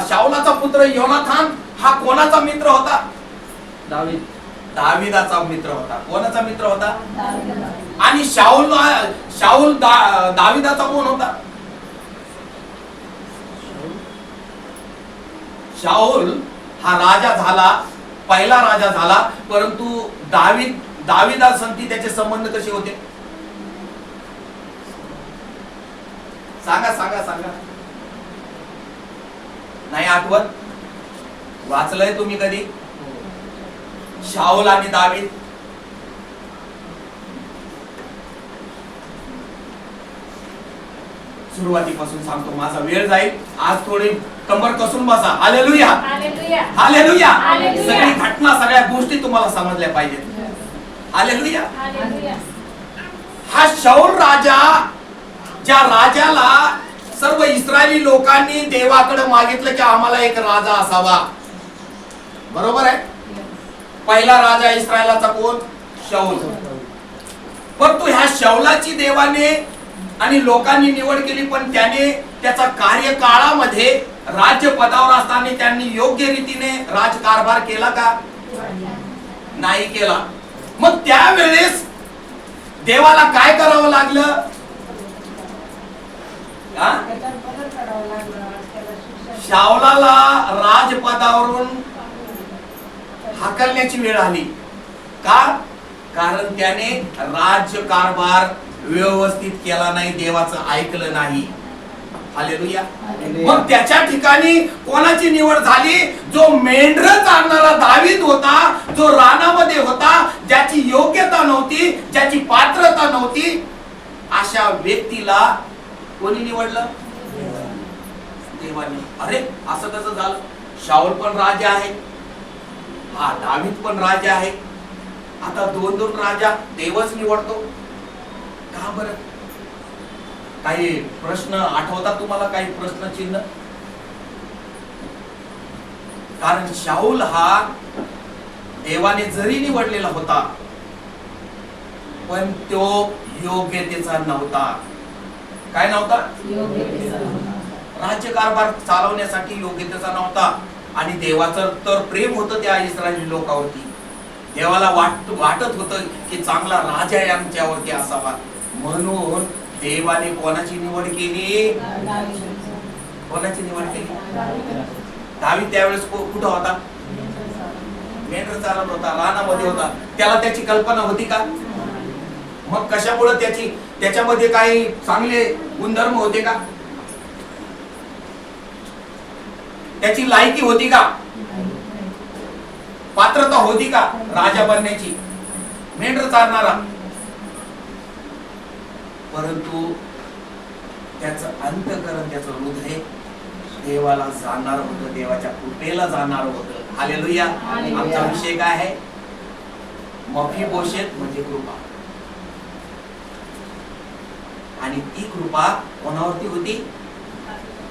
शाऊलाचा पुत्र योनाथान हा कोणाचा मित्र होता? दाविदाचा मित्र होता. कोणाचा मित्र होता? आणि शाऊल दाविदाचा कोण होता? शाऊल हा राजा झाला, पहिला राजा झाला, परंतु दाविदासंती त्याचे संबंध कसे होते? सांगा सांगा सांगा. नाही आठवत? वाचलंय तुम्ही कधी? शाऊल आणि दावीद. सुरुवातीपासून सांगतो, माझा वेळ जाईल. आज थोडी कंबर कसून बसा. हालेलुया. हालेलुया. सगळी घटना, सगळ्या गोष्टी तुम्हाला समजल्या पाहिजेत. हालेलुया. हा शाऊल राजा, ज्या राजाला सर्व इस्रायली लोकांनी देवाकडे मागितलं की आम्हाला एक राजा असावा. बरोबर आहे? पहिला राजा इस्रायलाचा कोण? शाऊल. परंतु ह्या शाऊलाची देवाने आणि लोकांनी निवड केली, पण त्याने त्याचा कार्यकाळामध्ये राज्य पदावर असताना त्यांनी योग्य रीतीने राजकारभार केला का? नाही केला. मग त्यावेळेस देवाला काय करावं लागलं? शाऊलाला राजपदावरून हाकलण्याची वेळ आली. का? कारण त्याने राज्यकारभार व्यवस्थित केला नाही, देवाचं ऐकलं नाही. हालेलुया. मग त्याच्या ठिकाणी कोणाची निवड झाली? जो मेंढरं चारणारा दावीद होता, जो रानामध्ये होता, ज्याची योग्यता नव्हती, ज्याची पात्रता नव्हती, अशा व्यक्तीला कोणी निवडलं? देवाने. अरे असं कसं झालं? शाऊल पण राजा आहे, हा दावीद पण राजा आहे, आता दोन राजा देवच निवडतो का बरं? काही प्रश्न आठवतात तुम्हाला? काही प्रश्न चिन्ह? कारण शाऊल हा देवाने जरी निवडलेला होता, पण तो योग्यतेचा नव्हता. काय नव्हता? राज्यकारभार चालवण्यासाठी योग्यतेचा नव्हता. आणि देवाचं तर प्रेम होतं त्या इस्रायली लोकांवरती. देवाला वाटत होतं की चांगला राजा आमच्यावरती असावा, म्हणून देवाने कोणाची निवड केली? कोणाची निवड केली? दावीद त्यावेळेस कुठं होता? मेंढर चालत होता, रानामध्ये होता. त्याला त्याची कल्पना होती का? मग कशामुळे त्याच्यामध्ये काही चांगले गुणधर्म होते का? त्याची लायकी होती का? पात्रता होती का राजा बनण्याची? मेंढर चालणारा. परंतु त्याचं अंतःकरण, त्याचं हृदय देवाला जाणणार होतं, देवाच्या कृपेला जाणणार होतं. हालेलुया. आमचा विषय काय आहे? मफीबोशेत म्हणजे कृपा. आणि ती कृपा कोणावरती होती?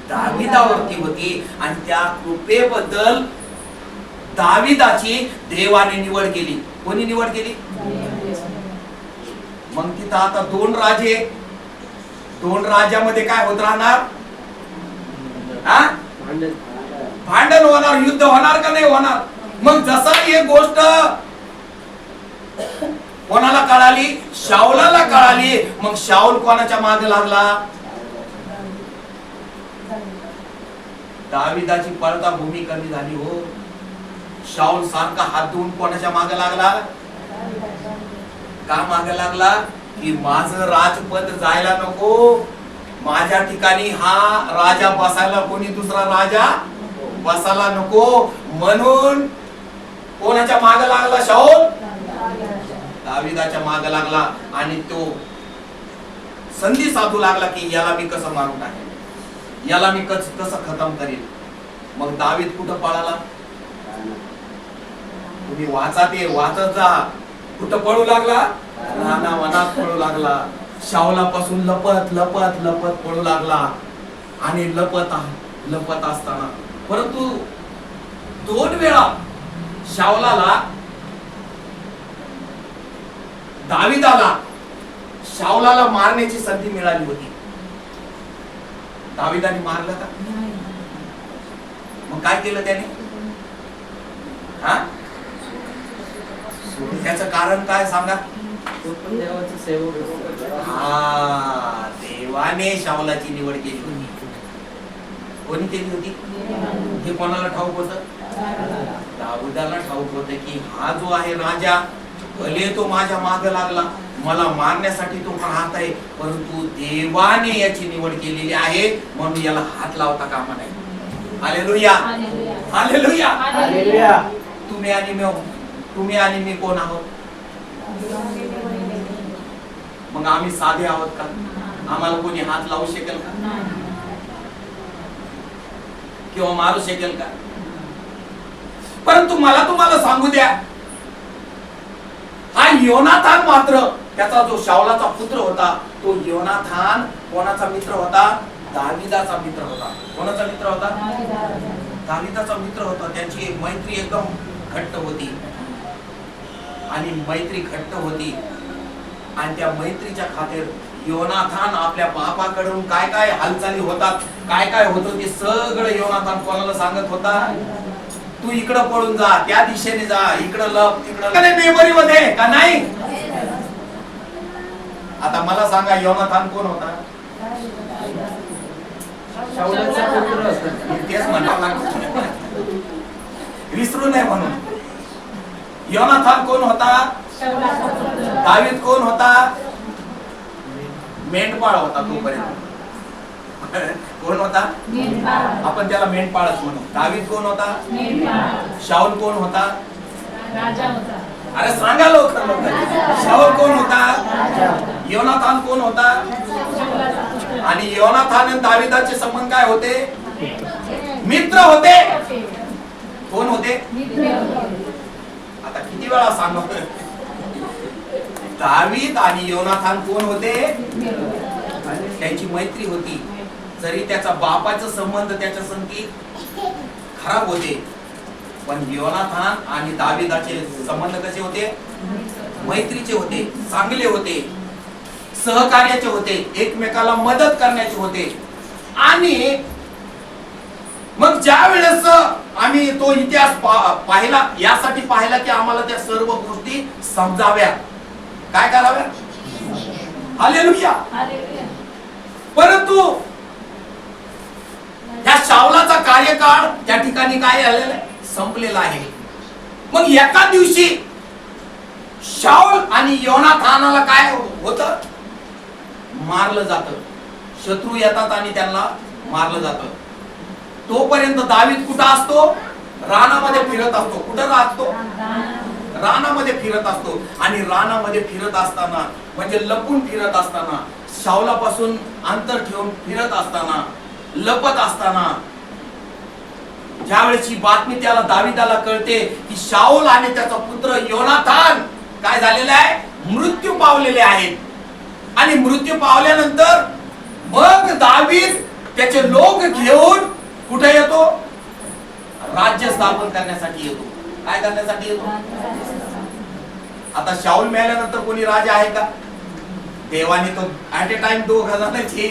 दाविदावरती होती. आणि त्या कृपेबद्दल दाविदाची देवाने निवड केली. कोणी निवड केली? मग तिथं आता दोन राजे, दोन राजामध्ये काय होत राहणार? भांडण होणार, युद्ध होणार का नाही होणार? मग जसा ही गोष्ट कोणाला कळाली? शाऊलाला कळाली. मग शाऊल कोणाच्या मागे लागला? दाविदाची पळता भूमी कमी झाली हो. शाऊल सारखा हात धुवून कोणाच्या मागे लागला? का मागे लागला? की माझं राजपद जायला नको, माझ्या ठिकाणी हा राजा बसायला कोणी दुसरा राजा बसायला नको. म्हणून कोणाच्या मागे लागला शाऊल? दाविदाच्या मागे लागला. आणि तो संधी साधू लागला की याला मी कसं मारून टाकेन, याला मी कसं खतम करीन. मग दावीद कुठं पळाला? तुम्ही वाचा, ते वाचत जा. कुठं पळू लागला? राना वनात पळू लागला. शाऊलापासून लपत लपत लपत पळू लागला. आणि लपत असताना, परंतु 2 वेळा शाऊलाला, दाविदाला शाऊलाला मारण्याची संधी मिळाली होती. दाविदाने मारलं का? मग काय केलं त्याने? त्याचं कारण काय सांगा? देवाचा सेवक. देवाने शाऊलाची निवड केली होती. कोणी केली होती? हे कोणाला ठाऊक होतं? दाविदाला ठाऊक होतं की हा जो आहे राजा, भले तो माझ्या मागे लागला, मला मारण्यासाठी तो पाहत आहे, परंतु देवाने याची निवड केलेली आहे, म्हणून याला हात लावता कामा नाही. हालेलुया, हालेलुया, हालेलुया. तुम्ही आणि मी कोण आहोत? मग आम्ही साधे आहोत का? आम्हाला कोणी हात लावू शकेल का? किंवा मारू शकेल का? परंतु मला तुम्हाला सांगू द्या, हा योनाथान मात्र, त्याचा जो शाऊलाचा पुत्र होता, तो योनाथान कोणाचा मित्र होता? दाविदाचा मित्र होता. कोणाचा मित्र होता? दाविदाचा मित्र होता. त्यांची मैत्री एकदम घट्ट होती. आणि मैत्री घट्ट होती. आणि त्या मैत्रीच्या खातिर योनाथान आपल्या बापाकडून काय काय हालचाली होतात, काय काय होतं, ते सगळं योनाथान कोणाला सांगत होता? तू इकडं पळून जा, त्या दिशेने जा, इकडं लप, तिकडं मेमरीमध्ये का नाही? आता मला सांगा, योनाथान कोण होता? शाऊलाचा पुत्र होता. तेच म्हणावं लागतं, विसरू नये म्हणून. योनाथान कोण होता? दावीद कोण होता? मेंढपाळ होता तोपर्यंत. कोण होता? आपण त्याला मेंढपाळच म्हणू. दावीद कोण होता? शाऊल कोण होता? अरे सांगा लवकर. शाऊल कोण होता? योनाथान कोण होता? आणि योनाथान आणि दाविदाचे संबंध काय होते? मित्र होते. कोण होते? आता किती वेळा सांगू? दावीद आणि योनाथान कोण होते? त्यांची मैत्री होती. जरी त्याचा बापाचा संबंध त्याच्या संगती खराब होते, पण योनाथान आणि दाविदाचे संबंध कसे होते? मैत्रीचे होते, चांगले होते, सहकार्याचे होते, एकमेकाला मदत करण्याचे होते. आणि मग ज्या वेळेस आम्ही तो इतिहास पाहिला, यासाठी पाहिला की आम्हाला त्या सर्व गोष्टी समजाव्या, काय कराव्या? हालेलुया. परंतु ह्या शाऊलाचा कार्यकाळ त्या ठिकाणी काय झालेला आहे, संपलेला आहे. मग एका दिवशी शाऊल आणि योनाथानाला काय होतं, मारलं जातं. शत्रू येतात आणि त्यांना मारलं जातं. तोपर्यंत दावीद कुठं असतो, रानामध्ये फिरत असतो. कुठं असतो, रानामध्ये फिरत असतो. आणि रानामध्ये फिरत असताना म्हणजे लपून फिरत असताना, शाऊलापासून अंतर ठेवून फिरत असताना, लपत असताना, ज्यावेळेस ही बातमी त्याला दावीदाला कळते की शाऊल आणि त्याचा पुत्र योनाथान काय झालेला आहे, मृत्यू पावलेले आहेत. आणि मृत्यू पावल्यानंतर मग दावीद त्याचे लोक घेऊन कुठे येतो, राज्य स्थापन करण्यासाठी येतो. काय करण्यासाठी येतो. आता शाऊल मेल्यानंतर कोणी राजा आहे का, देवाने तो ऍट ए टाइम 2000ची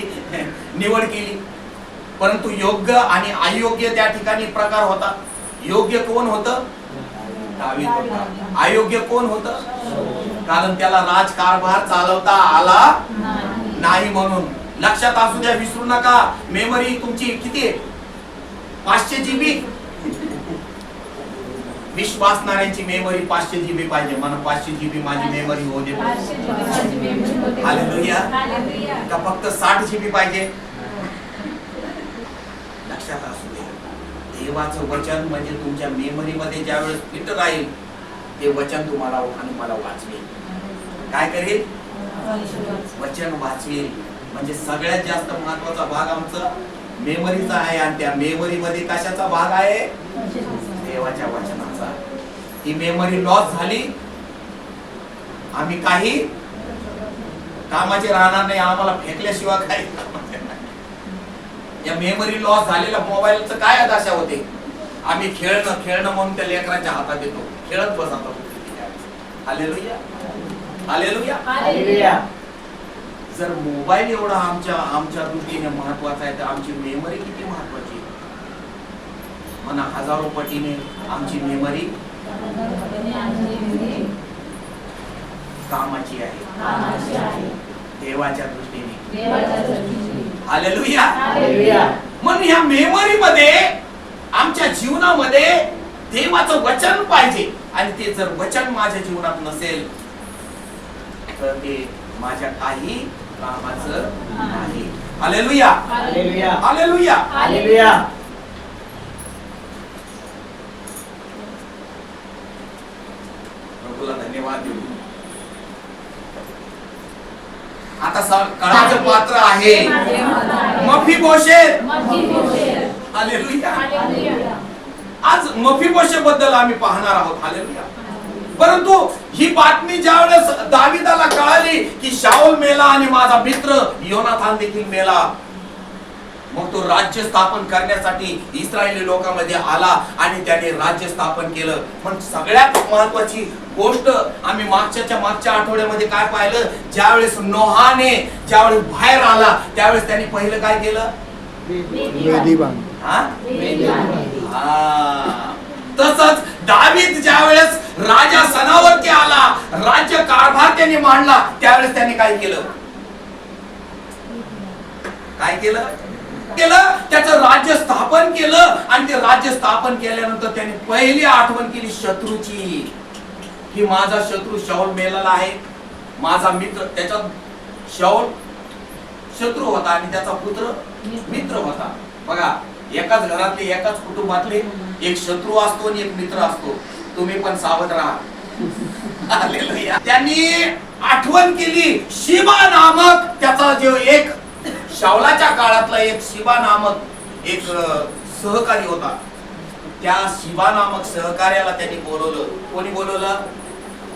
निवड केली. परंतु योग्य आणि अयोग्य त्या ठिकाणी प्रकार होता. योग्य कोण होतं, दावीद होता. अयोग्य कोण होतं, कारण त्याला राजकारभार चालवता आला नाही. म्हणून लक्षात असू द्या, विसरू नका. मेमरी तुमची किती आहे, 500 GB. विश्वासणाऱ्यांची मेमरी 500 GB पाहिजे. मला 500 GB माझी मेमरी होऊ दे. हालेलुया. का फक्त 60 GB पाहिजे. लक्षात असू द्या, देवाचं वचन म्हणजे तुमच्या मेमरी मध्ये ज्यावेळेस फिट राहील, ते वचन तुम्हाला आणि मला वाचवेल. काय करेल, वचन वाचवेल. म्हणजे सगळ्यात जास्त महत्वाचा भाग आमचा मेमरीचा आहे. आणि त्या मेमरी मध्ये कशाचा भाग आहे, देवाच्या वचनाचा. ही मेमरी लॉस झाली, आम्ही काही कामाचे राहणार नाही. आम्हाला फेकल्याशिवाय काही कामाचे नाही. या मेमरी लॉस झालेल्या मोबाईलचं काय दशा होते, आम्ही खेळणं म्हणून त्या लेकरांच्या हातात देतो, खेळत बसतो. हालेलुया, हालेलुया, हालेलुया. जर मोबाईल एवढा आमच्या दृष्टीने महत्वाचा आहे, तर आमची मेमरी किती महत्वाची. म्हणा हजारो पटीने आमची मेमरी कामाची आहे, देवाच्या दृष्टीने. Hallelujah, hallelujah. मग ह्या मेमरी मध्ये आमच्या जीवनामध्ये देवाचं वचन पाहिजे. आणि ते जर वचन माझ्या जीवनात नसेल तर ते माझ्या काही कामाचं नाही. हालेलुया, हालेलुया, हालेलुया, हालेलुया. प्रभूला धन्यवाद देऊ. आता काळाचं पात्र आहे मफीबोशेत. हालेलुया. आज मफीबोशेत बद्दल आम्ही पाहणार आहोत. हालेलुया. परंतु ही बातमी ज्यावेळेस दावीदाला कळाली की शाऊल मेला आणि माझा मित्र योनाथान देखील मेला, मग तो राज्य स्थापन करण्यासाठी इस्रायली लोकांमध्ये आला आणि त्याने राज्य स्थापन केलं. पण सगळ्यात महत्वाची गोष्ट आम्ही मागच्या आठवड्यामध्ये काय पाहिलं, ज्यावेळेस नोहाने ज्यावेळेस बाहेर आला त्यावेळेस त्यांनी पहिलं काय केलं, तसंच दावीद ज्यावेळेस राजा सनावरती आला, राज्य कारभार त्यांनी मांडला, त्यावेळेस त्यांनी काय केलं, त्याचं राज्य स्थापन केलं. आणि ते राज्य स्थापन केल्यानंतर त्यांनी पहिली आठवण केली शत्रूची, की माझा शत्रू शाऊल मेलेला आहे. माझा मित्र, त्याचा शाऊल शत्रू होता आणि त्याचा पुत्र मित्र होता. बघा, एकाच घरातले एकाच कुटुंबातले एक शत्रू असतो आणि एक मित्र असतो. तुम्ही पण सावध राहा. हालेलुया. त्यांनी आठवण केली. शिबा नामक त्याचा जो एक शाऊलाच्या काळातला एक शिबा नामक एक सहकारी होता. त्या शिबा नामक सहकार्याला त्यांनी बोलवलं. कोणी बोलवलं,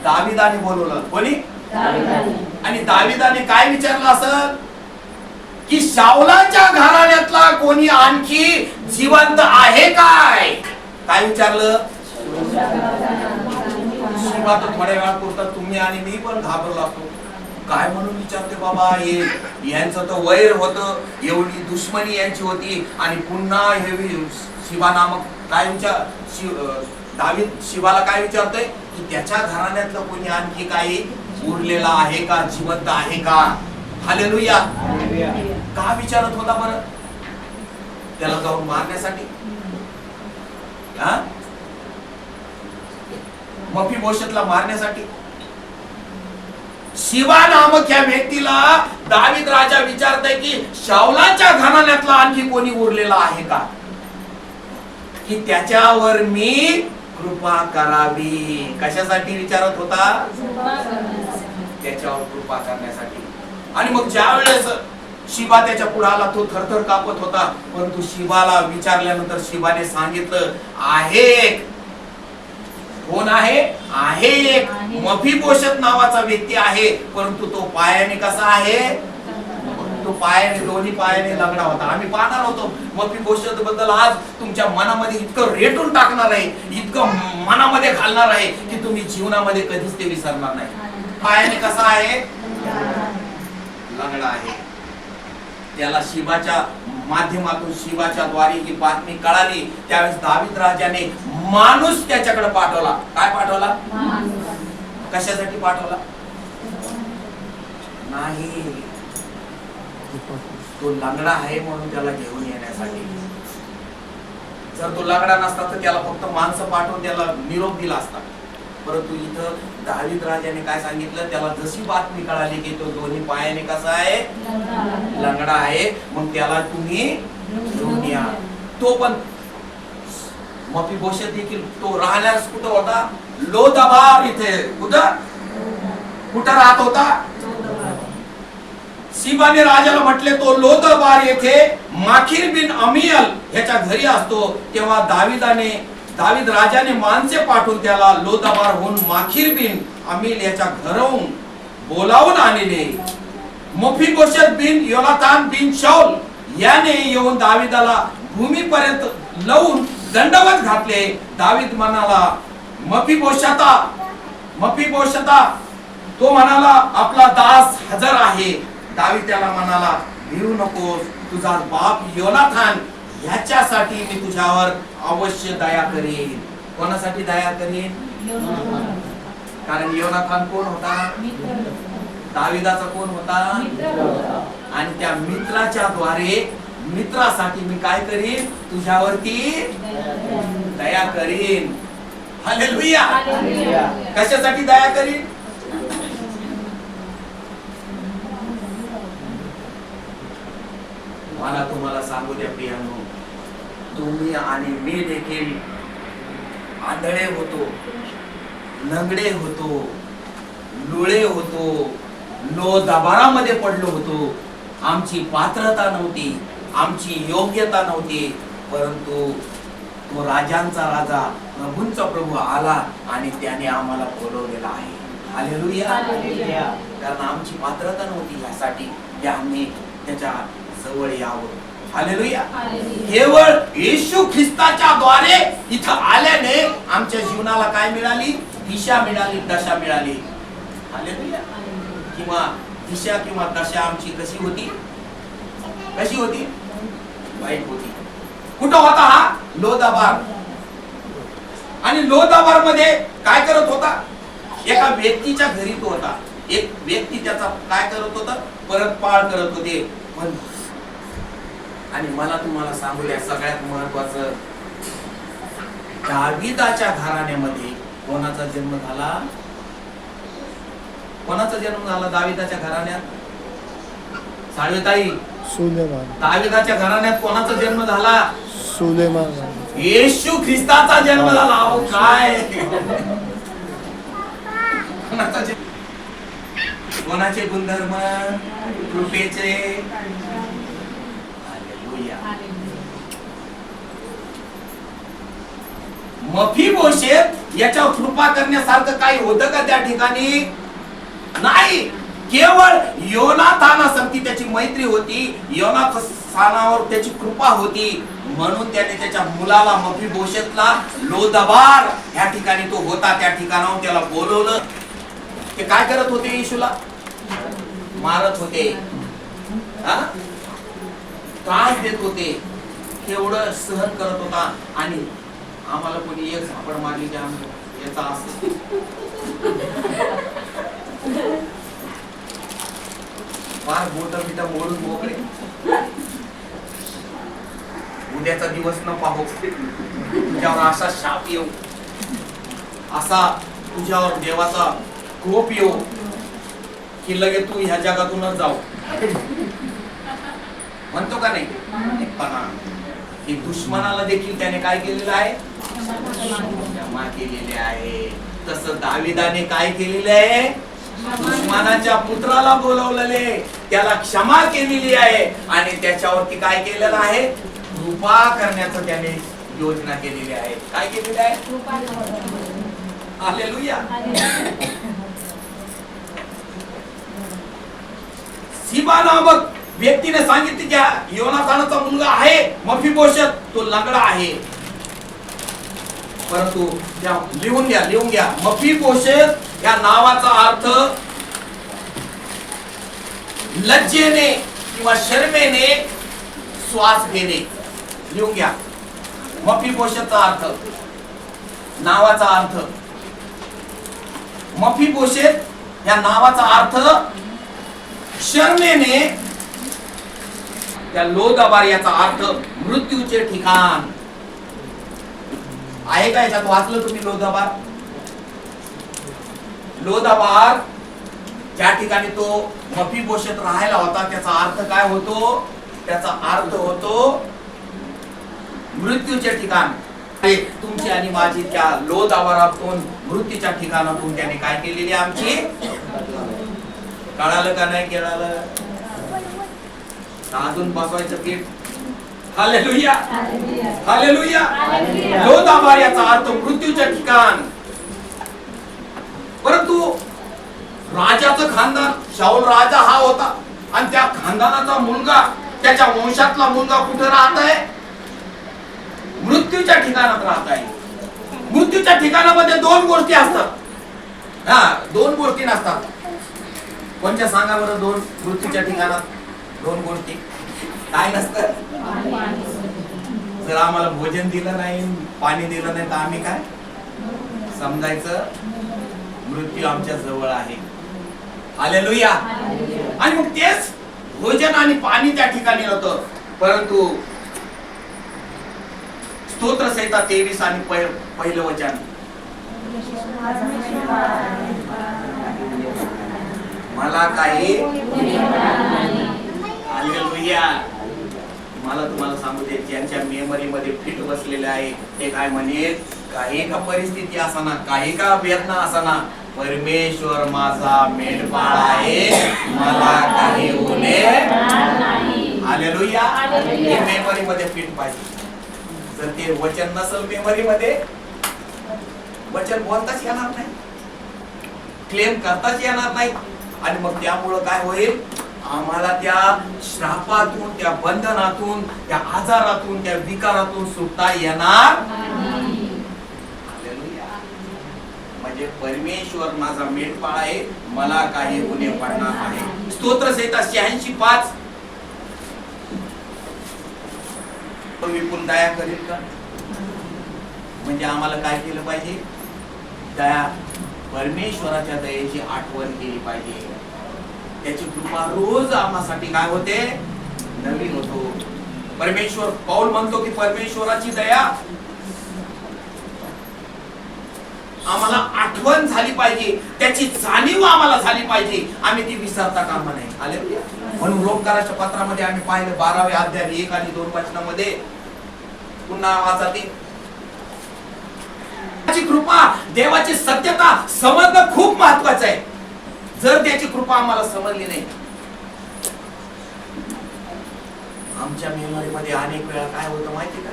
दावीदाने बोलवलं. कोणी, आणि दावीदाने काय विचारलं असं की शाऊलाच्या घराण्यातला कोणी आणखी जिवंत आहे काय, काय विचारलं. शिबा तर थोड्या वेळापुरता तुम्ही आणि मी पण घाबरलो असतो. काय म्हणून विचारते बाबा, हे यांचं तर वैर होतं, एवढी दुश्मनी यांची होती. आणि पुन्हा हे शिबा नामक काय दावीद शिबाला काय विचारतोय की त्याच्या घराण्यातलं कोणी आणखी काही उरलेला आहे का, जिवंत आहे का. हालेलुया. का विचारत होता बरं? त्याला जाऊन मारण्यासाठी? हा? मफीबोशेतला मारण्यासाठी? शिबा नामक या व्यक्तीला दावीद राजा विचारतय की शाऊलाच्या घराण्यातला आणखी कोणी उरलेला आहे का, की त्याच्यावर मी कृपा करावी. कशासाठी विचारत होता? त्याच्यावर कृपा करण्यासाठी. आणि मग ज्या वेळेस शिबा त्याच्या पुढे आला, तो थरथर कापत होता. परंतु शिबाला विचारल्यानंतर शिबाने सांगितलं, आहे कोण आहे? आहे एक मफीबोशेत नावाचा व्यक्ती आहे, परंतु तो पायाने कसा आहे? तो पायाने, दोन्ही पायाने लंगडा होता. आम्ही पाहणार होतो मफीबोशेत बद्दल. आज तुमच्या मनामध्ये इतकं रेटून टाकणार आहे, इतकं मनामध्ये घालणार आहे की तुम्ही जीवनामध्ये कधीच ते विसरणार नाही. पायाने कसा आहे? लंगडा आहे. त्याला शिबाच्या माध्यमातून, शिबाच्या द्वारे ही बातमी कळाली. त्यावेळेस दावीद राजाने माणूस त्याच्याकडे पाठवला. काय पाठवला? कशासाठी पाठवला? नाही, तो लंगडा आहे म्हणून त्याला घेऊन येण्यासाठी. जर तो लंगडा नसता तर त्याला फक्त माणसं पाठवून त्याला निरोप दिला असता. परंतु इथं दावीद राजाने काय सांगितलं? त्याला जशी बातमी कळाली की तो दोन्ही पायाने कसा आहे? लंगडा आहे, मग त्याला तुम्ही घेऊन या. तो पण मफीबोशेत देखील तो राहण्यास कुठं होता? लोदाबार इथे. कुठं राहत होता? शिबाने राजाला म्हटले तो लोदाबार येथे माखीर बिन अमियल ह्याच्या घरी असतो. तेव्हा दावीद राजाने माणसे पाठवून त्याला लोदाबारहून माखीर बिन अमील याच्या घराहून बोलावून आणले. मफीबोशेत बिन योनातान बिन शाऊल याने येऊन दावीदाला भूमीपर्यंत लावून दंडवत घातले. दावीद म्हणाला, मफीबोशेता. तो म्हणाला, आपला दास हजर आहे. दावीद त्याला म्हणाला, भिवू नकोस, तुझा बाप योनाथान ह्याच्यासाठी मी तुझ्यावर अवश्य दया करेन. कोणासाठी दया करेन? कारण योनाथान कोण होता? दाविदाचा कोण होता? आणि त्या मित्राच्या द्वारे, मित्रासाठी मी काय करीन? तुझ्यावरती दया करीन. हालेलुया. कशासाठी दया करीन? मला तुम्हाला सांगू द्या प्रियानो, तुम्ही आणि मी देखील आंधळे होतो, लंगडे होतो, लुळे होतो, लोदाबारामध्ये पडलो होतो. आमची पात्रता नव्हती, आमची योग्यता नव्हती. परंतु तो राजांचा राजा, प्रभूंचा प्रभू आला आणि त्याने आम्हाला बोलवलेला आहे. हालेलुया. कारण आमची पात्रता नव्हती यासाठी की आम्ही त्याच्या जवळ यावं. हालेलुया. केवळ येशू ख्रिस्ताच्या द्वारे इथं आल्याने आमच्या जीवनाला काय मिळाली? दिशा मिळाली, दशा मिळाली. हालेलुया. किंवा दिशा किंवा दशा आमची कशी होती? कशी होती? वाईट होती. कुठं होता हा? लोदाबार. आणि लोदाबार मध्ये काय करत होता? एका व्यक्तीच्या घरी तो होता. एक व्यक्ती त्याचा काय करत होता? परतपाळ करत होते. पण आणि मला तुम्हाला सांगू द्या, सगळ्यात महत्वाचं, दाविदाच्या घराण्यामध्ये कोणाचा जन्म झाला? कोणाचा जन्म झाला दाविदाच्या घराण्यात? साळवेताई, दाविदाच्या घराण्यात कोणाचा जन्म झाला? सुलेमान. येशू ख्रिस्ताचा जन्म झाला. अहो काय, कोणाचा जन्म? कोणाचे गुणधर्म? कृपेचे. मफीबोशेत याच्यावर कृपा करण्यासारखं काही होतं का त्या ठिकाणी? नाही. केवळ योनाथानासंगती त्याची मैत्री होती, योनाथानावर त्याची कृपा होती, म्हणून त्याने त्याच्या मुलाला मफीबोशेतला लोदाबार या ठिकाणी तो होता त्या ठिकाणावर त्याला बोलवलं. ते काय करत होते? येशूला मारत होते, त्रास देत होते, केवढं सहन करत होता. आणि आम्हाला कोणी एक झापड मारली की याचा असं फार बोट बिट मोडून मोकळे. उद्याचा दिवस न पाहू, तुझ्यावर असा शाप येऊ, असा तुझ्यावर देवाचा कोप येऊ की लगेच तू ह्या जगातूनच जाऊ. म्हणतो का नाही? की दुश्मनाला देखील त्याने काय केलेलं आहे? क्षमा केलेली आहे. तसं दाविदाने काय केलेले आहे? दुश्मनाच्या पुत्राला बोलवलेले, त्याला क्षमा केलेली आहे आणि त्याच्यावरती काय केलेलं आहे? कृपा करण्याचं त्याने योजना केलेली आहे. काय केलेली आहे? हालेलुया. सिबा नामक व्यक्तीने सांगितले की योनातानाचा मुलगा आहे मफीबोशेत, तो लंगडा आहे. परंतु लिहून घ्या मफीबोशेत या नावाचा अर्थ लज्जेने किंवा शर्मेने श्वास घेणे. लिहून घ्या मफीबोशेतचा अर्थ, नावाचा अर्थ. मफीबोशेत या नावाचा अर्थ शर्मेने, त्या लोदाबार याचा अर्थ मृत्यूचे ठिकाण आहे. का याच्यात वाचलं तुम्ही? लोदाबार ज्या ठिकाणी तो मफीबोशेत राहायला होता त्याचा अर्थ काय होतो? त्याचा अर्थ होतो मृत्यूचे ठिकाण. तुमची आणि माझी त्या लोदाबारातून, मृत्यूच्या ठिकाणातून त्याने काय केलेली आमची? कळालं का नाही? कळालं? अजून बसवायचं पीठ. Hallelujah, hallelujah. लोदाबार याचा अर्थ मृत्यूचे ठिकाण. परंतु राजाचं खानदान, शाऊल राजा हा होता आणि त्या खानदानाचा मुलगा, त्याच्या वंशातला मुलगा कुठे राहत आहे? मृत्यूच्या ठिकाणात राहत आहे. मृत्यूच्या ठिकाणामध्ये दोन गोष्टी असतात. दोन गोष्टी नसतात. कोणत्या? सांगा बरं. दोन मृत्यूच्या ठिकाणात दोन गोष्टी काय नसतं? जर आम्हाला भोजन दिलं नाही, पाणी दिलं नाही तर आम्ही काय समजायचं? मृत्यू आमच्या जवळ आहे. हालेलुया. आणि मग तेच भोजन आणि पाणी त्या ठिकाणी होतं. परंतु स्तोत्र संहिता 23 आणि पहिलं वचन, मला काही, हालेलुया. मला तुम्हाला सांगू दे, ज्यांच्या मेमरी मध्ये फिट बसलेले आहे ते काय म्हणेल? काही का परिस्थिती असाना, काही का वेदना असाना, परमेश्वर माझा मेंढपाळ आहे, मला काही होणे. हालेलुया. मेमरी मध्ये फिट पाहिजे. जर ते वचन नसेल मेमरी मध्ये, वचन बोलताच येणार नाही, क्लेम करताच येणार नाही. आणि मग त्यामुळं काय होईल? आम्हाला त्या श्रापातून, त्या बंधनातून, त्या आजारातून, त्या विकारातून सुटता येणार नाही. म्हणजे परमेश्वर माझा मेंढपाळ आहे, मला काही होणे पडणार नाही. स्तोत्र संहिता 86:5. विपुल दया करेल का? म्हणजे आम्हाला काय केलं पाहिजे? दया, परमेश्वराच्या दयेची आठवण केली पाहिजे. त्याची कृपा रोज आम्हासाठी काय होते? नवीन होतो. परमेश्वर, पौल म्हणतो की परमेश्वराची दया आम्हाला आठवण झाली पाहिजे, त्याची जाणीव आम्हाला झाली पाहिजे, आम्ही ती विसरता कामा नये. हालेलुया. म्हणून रोमकराच्या पत्रामध्ये आम्ही पाहिलं 12व्या अध्याय 1 आणि 2 वचनामध्ये, पुन्हा वाचा ते, देवाची कृपा, देवाची सत्यता समजणं खूप महत्वाचं आहे. जर त्याची कृपा आम्हाला समजली नाही, आमच्या मेमरी मध्ये अनेक वेळा काय होतं माहिती का?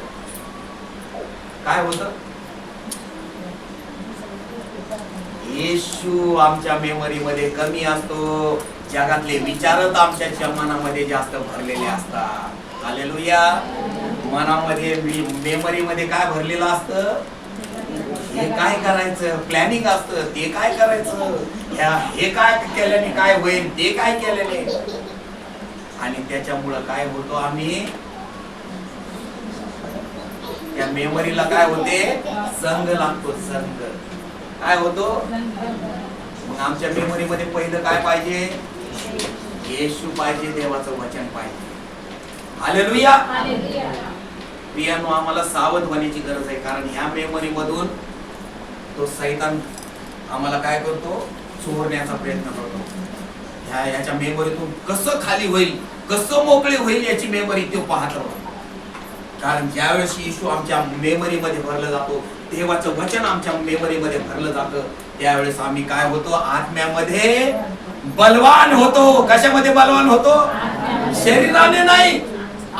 काय होतं? येशू आमच्या मेमरी मध्ये कमी असतो, जगातले विचारच आमच्या मनामध्ये जास्त भरलेले असतात. हालेलुया. मनामध्ये, मेमरी मध्ये काय भरलेलं असतं? हे काय करायचं, प्लॅनिंग असतं, ते काय करायचं, हे काय केल्याने काय होईल, ते काय केल्याने. आणि त्याच्यामुळं काय होतो? आम्ही त्या मेमरीला काय होते? संग लागतो. संग काय होतो? मग आमच्या मेमरी मध्ये पहिलं काय पाहिजे? येशू पाहिजे, देवाचं वचन पाहिजे. हालेलुया. प्रियानो, आम्हाला सावध होण्याची गरज आहे, कारण ह्या मेमरी मधून तो सैतान आम्हाला काय करतो, चोरण्याचा प्रयत्न करतो. ह्याच्या मेमरीतून कसं खाली होईल, कसं मोकळे होईल याची मेमरी तो पाहत राहतो. कारण ज्यावेळेस येशू आमच्या मेमरी मध्ये भरलं जातो, देवाचं वचन आमच्या मेमरी मध्ये भरलं जातं, त्यावेळेस आम्ही काय होतो, आत्म्यामध्ये बलवान होतो. कशामध्ये बलवान होतो? शरीराने नाही,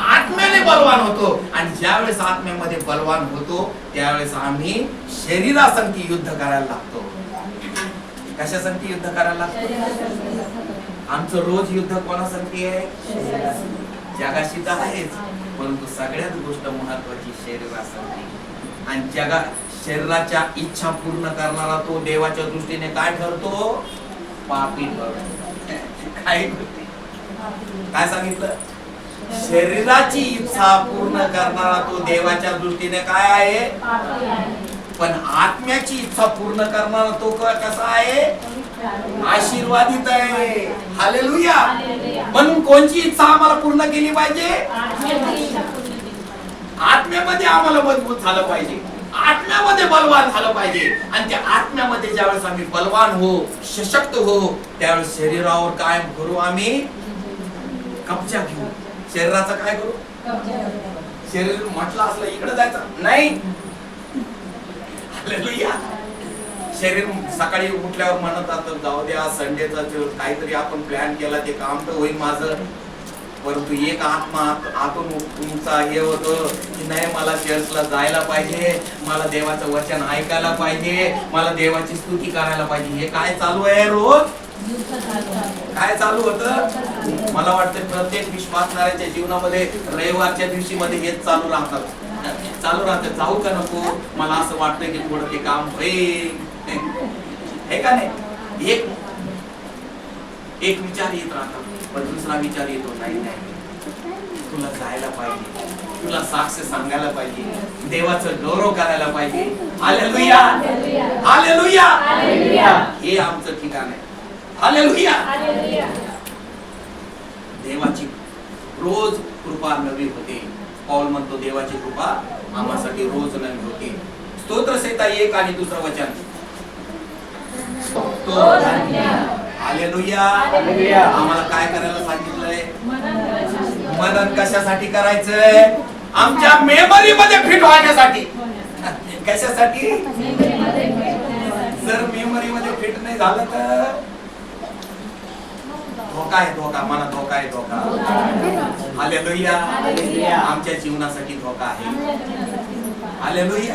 आत्म्याने बलवान होतो. आणि ज्यावेळेस आत्म्यामध्ये बलवान होतो, त्यावेळेस आम्ही शरीरासंगती युद्ध करायला लागतो. कशासंगती युद्ध करायला लागतो? आमचं रोज युद्ध कोणासंगती आहे? जगाशी तर आहेच, परंतु सगळ्यात गोष्ट महत्वाची शरीरासंगती. आणि शरीराच्या इच्छा पूर्ण करणारा तो देवाच्या दृष्टीने काय ठरतो? पापी ठरतो. काय सांगितलं? शरीराची इच्छा पूर्ण करणारा तो देवाच्या दृष्टीने काय आहे? पण आत्म्याची इच्छा पूर्ण करणारा तो कसा आहे? आशीर्वादित आहे. हालेलुया. म्हणून कोणची इच्छा आम्हाला पूर्ण केली पाहिजे? आत्म्यामध्ये आम्हाला मजबूत झालं पाहिजे, आत्म्यामध्ये बलवान झालं पाहिजे. आणि त्या आत्म्यामध्ये ज्यावेळेस आम्ही बलवान हो, सशक्त हो, त्यावेळेस शरीरावर काय करू? आम्ही कब्जा घेऊ. शरीराचा काय करू? शरीर म्हटलं असलं इकडे जायचं नाही. हालेलुया. शरीर सकाळी उठल्यावर म्हणत असतं, जाऊ द्या संडेचा काहीतरी आपण प्लॅन केला, ते काम तर होईल माझं. परंतु एक आत्मा आतून तुमचा हे होतं की नाही, मला चर्चला जायला पाहिजे, मला देवाचं वचन ऐकायला पाहिजे, मला देवाची स्तुती करायला पाहिजे. हे काय चालू आहे? रोज काय चालू होतं? मला वाटतं प्रत्येक विश्वासणाऱ्याच्या जीवनामध्ये रविवारच्या दिवशी मध्ये हेच चालू राहतं. जाऊ का नको? मला असं वाटतं की थोडं ते काम होईल, हे का नाही? एक विचार येत राहतो, पण दुसरा विचार येतो, नाही तुला जायला पाहिजे, तुला साक्ष सांगायला पाहिजे, देवाचं गौरव करायला पाहिजे. हालेलुया. हालेलुया. हे आमचं ठिकाण आहे. हालेलुया. देवाची रोज कृपा नवी होते. पौल म्हणतो, देवाची कृपा आम्हासाठी रोज नवी होते. स्तोत्रसंहिता 1 आणि दुसरं वचन. हालेलुया. आम्हाला काय करायला सांगितलंय? मनन कशासाठी करायचंय? आमच्या मेमरी मध्ये फिट होण्यासाठी. कशासाठी? जर मेमरी मध्ये फिट नाही झालं तर धोका आहे, धोका. मला धोका आहे, धोका. हालेलुया. आमच्या जीवनासाठी धोका आहे. हालेलुया.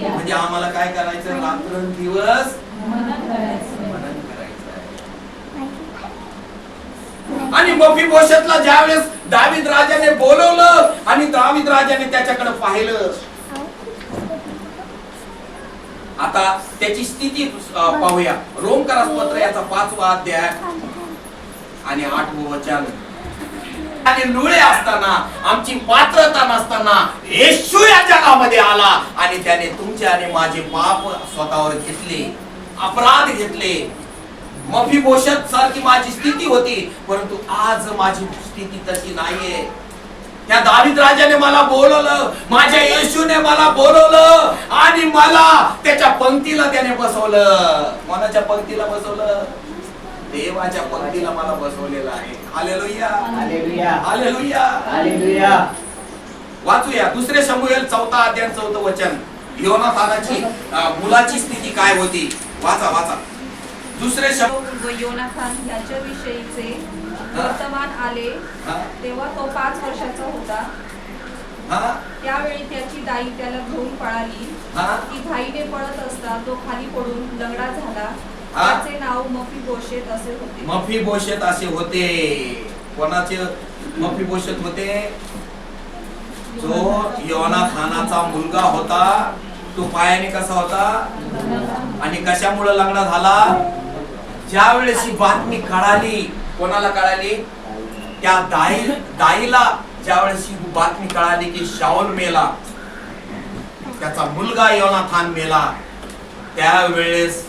म्हणजे आम्हाला काय करायचं? रात्रंदिवस मनन करायचं. आणि मफीबोशेतला ज्यावेळेस दावीद राजाने बोलवलं आणि दावीद राजाने त्याच्याकडे पाहिलं, आता त्याची स्थिती पाहूया. रोमकरास पत्र याचा 5वा अध्याय आणि 8वं वचन. आणि लुळे असताना, आमची पात्रता नसताना येशू या जगामध्ये आला आणि त्याने तुमचे आणि माझे पाप स्वतःवर घेतले, अपराध घेतले. मफीबोशेत सारखी माझी स्थिती होती, परंतु आज माझी स्थिती तशी नाहीये. त्या दावीद राजाने मला बोलवलं, माझ्या येशूने मला बोलवलं आणि मला त्याच्या पंक्तीला त्याने बसवलं. कोणाच्या पंक्तीला बसवलं? देवाच्या पंक्तीला मला बसवलेलं आहे. हालेलुया. हालेलुया. हालेलुया. हालेलुया. वाचूया 2 शमूएल 4 अध्याय 4 वचन. योनाथानाची मुलाची स्थिती काय होती? वाचा 2 शमूएल. व योनाथान याच्या विषयीचे वर्तमान आले तेव्हा तो 5 वर्षाचा होता. त्यावेळी त्याची दाई त्याला घेऊन पळाली. ती घाईने पळत असता तो खाली पडून लंगडा झाला. त्याचे नाव मफीबोशेत असे होते. मफीबोशेत असे होते. कोणाचे मफीबोशेत होते? जो योनाथानाचा मुलगा होता. तो पायाने कसा होता आणि कशामुळे लंगडा झाला? ज्या वेळेस ही बातमी कळाली, कोणाला कळाली? त्या दाईला ज्या वेळेस ही बातमी कळाली की शाऊल मेला, त्याचा मुलगा योनाथान मेला, त्यावेळेस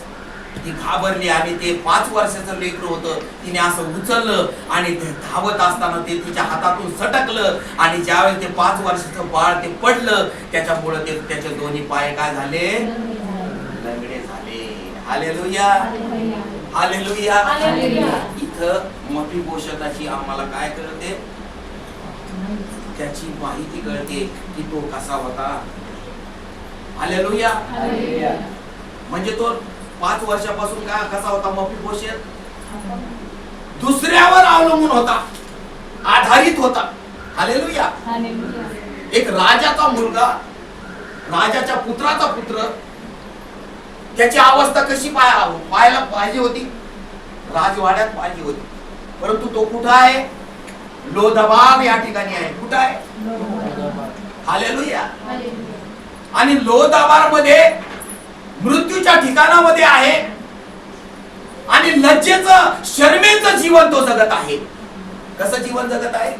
ती घाबरली आणि ते 5 वर्षाचं लेकरं होतं, तिने असं उचललं आणि ते धावत असताना ते तिच्या हातातून सटकलं आणि ज्यावेळेस ते 5 वर्षाचं बाळ ते पडलं, त्याच्यामुळे ते त्याचे दोन्ही पाय काय झाले, लंगडे झाले. Hallelujah, hallelujah. इथं मफीबोशेताची आम्हाला काय कळते, त्याची माहिती कळते की तो कसा होता. हालेलुया. म्हणजे तो 5 वर्षापासून काय कसा होता मफीबोशेत, दुसऱ्यावर अवलंबून होता, आधारित होता. हालेलुया. एक राजाचा मुलगा, राजाच्या पुत्राचा पुत्र, त्याची अवस्था कशी पाहायला पाहिजे होती, राजवाड्यात पाहिजे होती. परंतु तो कुठं आहे, लोदबार या ठिकाणी आहे. कुठं आहे, हालेलुया. आणि लोदबार मध्ये मृत्यूच्या ठिकाणामध्ये आहे आणि लज्जेचं शर्मेचं जीवन तो जगत आहे. कसं जीवन जगत आहे.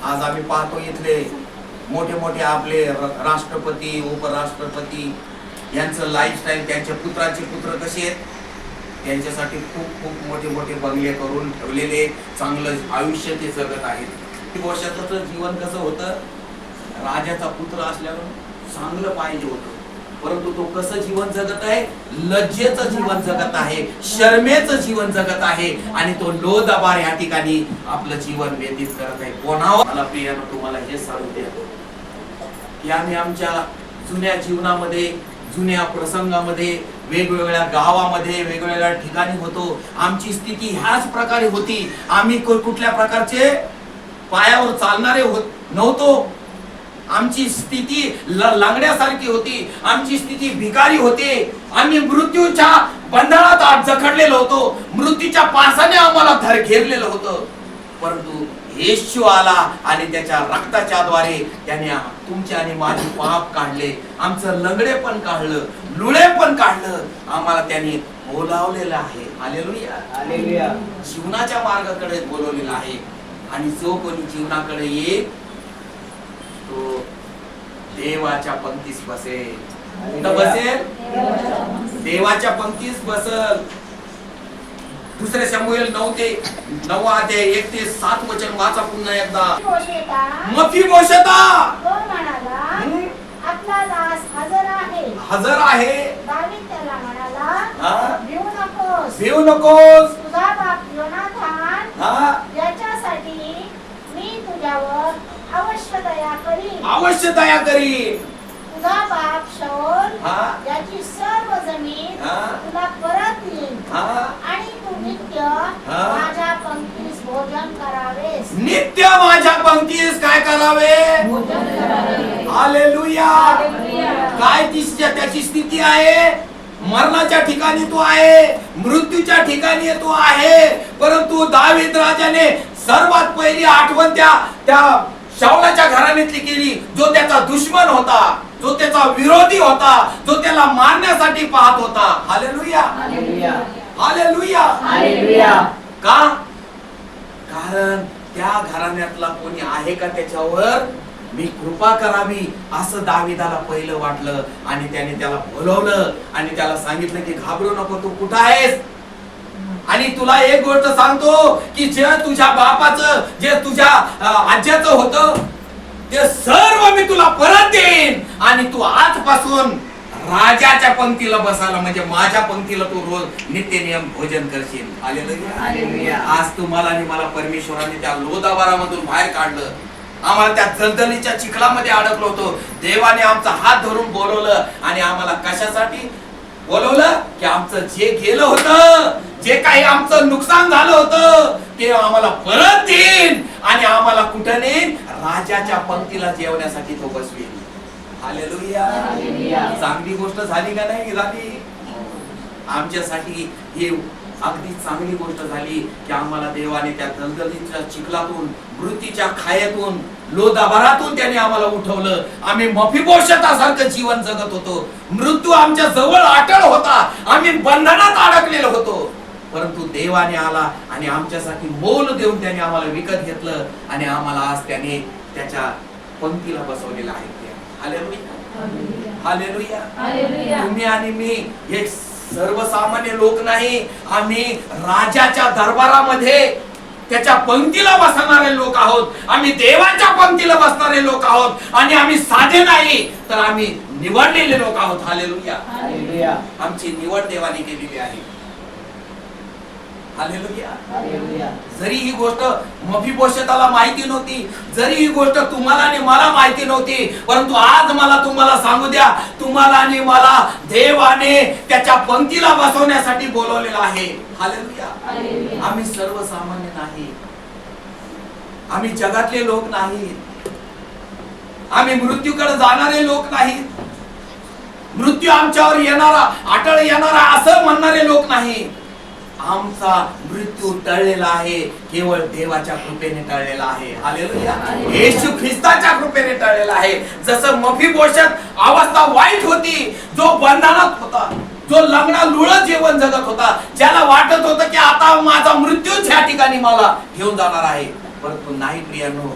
आज आम्ही पाहतो इथले मोठे मोठे आपले राष्ट्रपती, उपराष्ट्रपती यांचं लाईफस्टाईल, त्यांच्या पुत्राचे पुत्र कसे आहेत, त्यांच्यासाठी खूप खूप मोठे मोठे बंगले करून ठेवलेले, चांगलं आयुष्य ते जगत आहेत. वर्षाचं जीवन कसं होतं, राजाचा पुत्र असल्यावर चांगलं पाहिजे होतं, परंतु तो कसं जीवन जगत आहे, लज्जेचं जीवन जगत आहे, शर्मेचं जीवन जगत आहे आणि तो लोदबार या ठिकाणी आपलं जीवन व्यतीत करत आहे. कोणावर. मला प्रियानं तुम्हाला हे सांगू द्या की आम्ही आमच्या जुन्या जीवनामध्ये, जुन्या प्रसंगामध्ये, वेगवेगळ्या गावामध्ये, वेगवेगळ्या ठिकाणी होतो. आमची स्थिती ह्याच प्रकारे होती. आम्ही कुठल्या प्रकारचे पायावर चालणारे नव्हतो. आमची स्थिती लांगड्यासारखी होती. आमची स्थिती भिकारी होते. आम्ही मृत्यूच्या बंधनात आत जखडलेलो होतो. मृत्यूच्या पासाने आम्हाला घेरलेलं होतं. परंतु येशू आला आणि त्याच्या रक्ताच्या द्वारे त्याने तुमचे आणि माझे पाप काढले, आमचं लंगडे पण काढलं, लुळे पण काढलं, आम्हाला त्याने बोलावलेलं आहे. हालेलुया. हालेलुया. जीवनाच्या मार्गाकडे बोलवलेलं आहे. आणि जो कोणी जीवनाकडे येईल तो देवाच्या पंक्तीस बसेल. कुठं बसेल, देवाच्या पंक्तीस बसल. दुसरे शमूएल 9:1-7 वचन वाचा पुन्हा एकदा. मफीबोशेता आपला दास हजर आहे. हजर आहे. दावीद त्याला म्हणाला, भिवू नकोस. तुझा बाप योनाथान याच्यासाठी मी तुझ्यावर अवश्य दया करीन. अवश्य दया करीन. तुझा बाप शाऊल याची सर्व जमीन तुला परत देईन आणि तू नित्य माझ्या पंक्तीस भोजन करावेस. नित्य माझ्या पंक्तीस काय करावे, हालेलुया. काय त्याची स्थिती आहे, मरणाच्या ठिकाणी तो आहे, मृत्यूच्या ठिकाणी तो आहे. परंतु दावीद राजाने सर्वात पहिली आठवण त्या शाऊलाच्या घराण्यातली केली, जो त्याचा दुश्मन होता, जो त्याचा विरोधी होता, जो त्याला मारण्यासाठी पाहत होता. हालेलुया, हालेलुया, हालेलुया, हालेलुया. का, कारण त्या घराण्यातला कोणी आहे का त्याच्यावर मी कृपा करावी असं दाविदाला पहिलं वाटलं. आणि त्याने त्याला बोलवलं आणि त्याला सांगितलं की घाबरू नको, तू कुठं आहेस. आणि तुला एक गोष्ट सांगतो की जे तुझ्या बापाचं, जे तुझ्या आज्याचं होतं ते सर्व मी तुला परत देईन आणि तू आजपासून राजाच्या पंक्तीला बसायला, म्हणजे माझ्या पंक्तीला तू रोज नित्य नियम भोजन करशील. हालेलुया. आज तुम्हाला आणि मला परमेश्वराने त्या लोदाबारामधून बाहेर काढलं. आम्हाला त्या दलदलीच्या चिखलामध्ये अडकलो होतो. देवाने आमचा हात धरून बोलवलं आणि आम्हाला कशासाठी बोलवलं की आमचं जे गेलं होतं, जे काही आमचं नुकसान झालं होतं ते आम्हाला परत देईन आणि आम्हाला कुठं नेईन, राजाच्या पंक्तीला जेवण्यासाठी तो बसवेल. हालेलुया. चांगली गोष्ट झाली का नाही झाली. आमच्यासाठी हे अगदी चांगली गोष्ट झाली की आम्हाला देवाने त्या दलदलीच्या चिखलातून, मृत्यूच्या खायातून, लोदाबारातून त्याने आम्हाला उठवलं. आम्ही मफीबोशेतासारखं जीवन जगत होतो. मृत्यू आमच्या जवळ अटळ होता. आम्ही बंधनात अडकलेलो होतो. परंतु देवाने आला आणि आमच्यासाठी मोल देऊन त्याने आम्हाला विकत घेतलं आणि आम्हाला आज त्याने त्याच्या पंक्तीला बसवलेलं आहे. हालेलुया. हालेलुया. हालेलुया. तुम्ही आणि मी हे सर्वसामान्य लोक नाही, आम्ही राजाच्या दरबारामध्ये त्याच्या पंक्तीला बसणारे लोक आहोत. आम्ही देवाच्या पंक्तीला बसणारे लोक आहोत आणि आम्ही साधे नाही तर आम्ही निवडलेले लोक आहोत. हालेलुया. हालेलुया. आमची निवड देवाने केलेली आहे. हालेलुया. हालेलुया. जरी ही गोष्ट मफीबोशेताला माहिती नव्हती, जरी ही गोष्ट तुम्हाला आणि मला माहिती नव्हती, परंतु आज मला तुम्हाला सांगू द्या, तुम्हाला आणि मला देवाने त्याच्या पंक्तीला बसवण्यासाठी बोलवलेलं आहे. हालेलुया. हालेलुया. आम्ही सर्वसामान्य नाही, आम्ही जगातले लोक नाही, आम्ही मृत्यूकडे जाणारे लोक नाही, मृत्यू आमच्यावर येणारा अटळ येणारा असं म्हणणारे लोक नाही. आमचा मृत्यू टळलेला आहे, केवळ देवाच्या कृपेने टळलेला आहे. हालेलुया. येशू ख्रिस्ताच्या कृपेने टळलेला आहे. जसं मफीबोशेत अवस्था वाईट होती, जो बंधनात होता, जो लग्ना लुळं जीवन जगत होता, ज्याला वाटत होतं की आता माझा मृत्यूच ह्या ठिकाणी मला घेऊन जाणार आहे, परंतु नाही प्रियानो,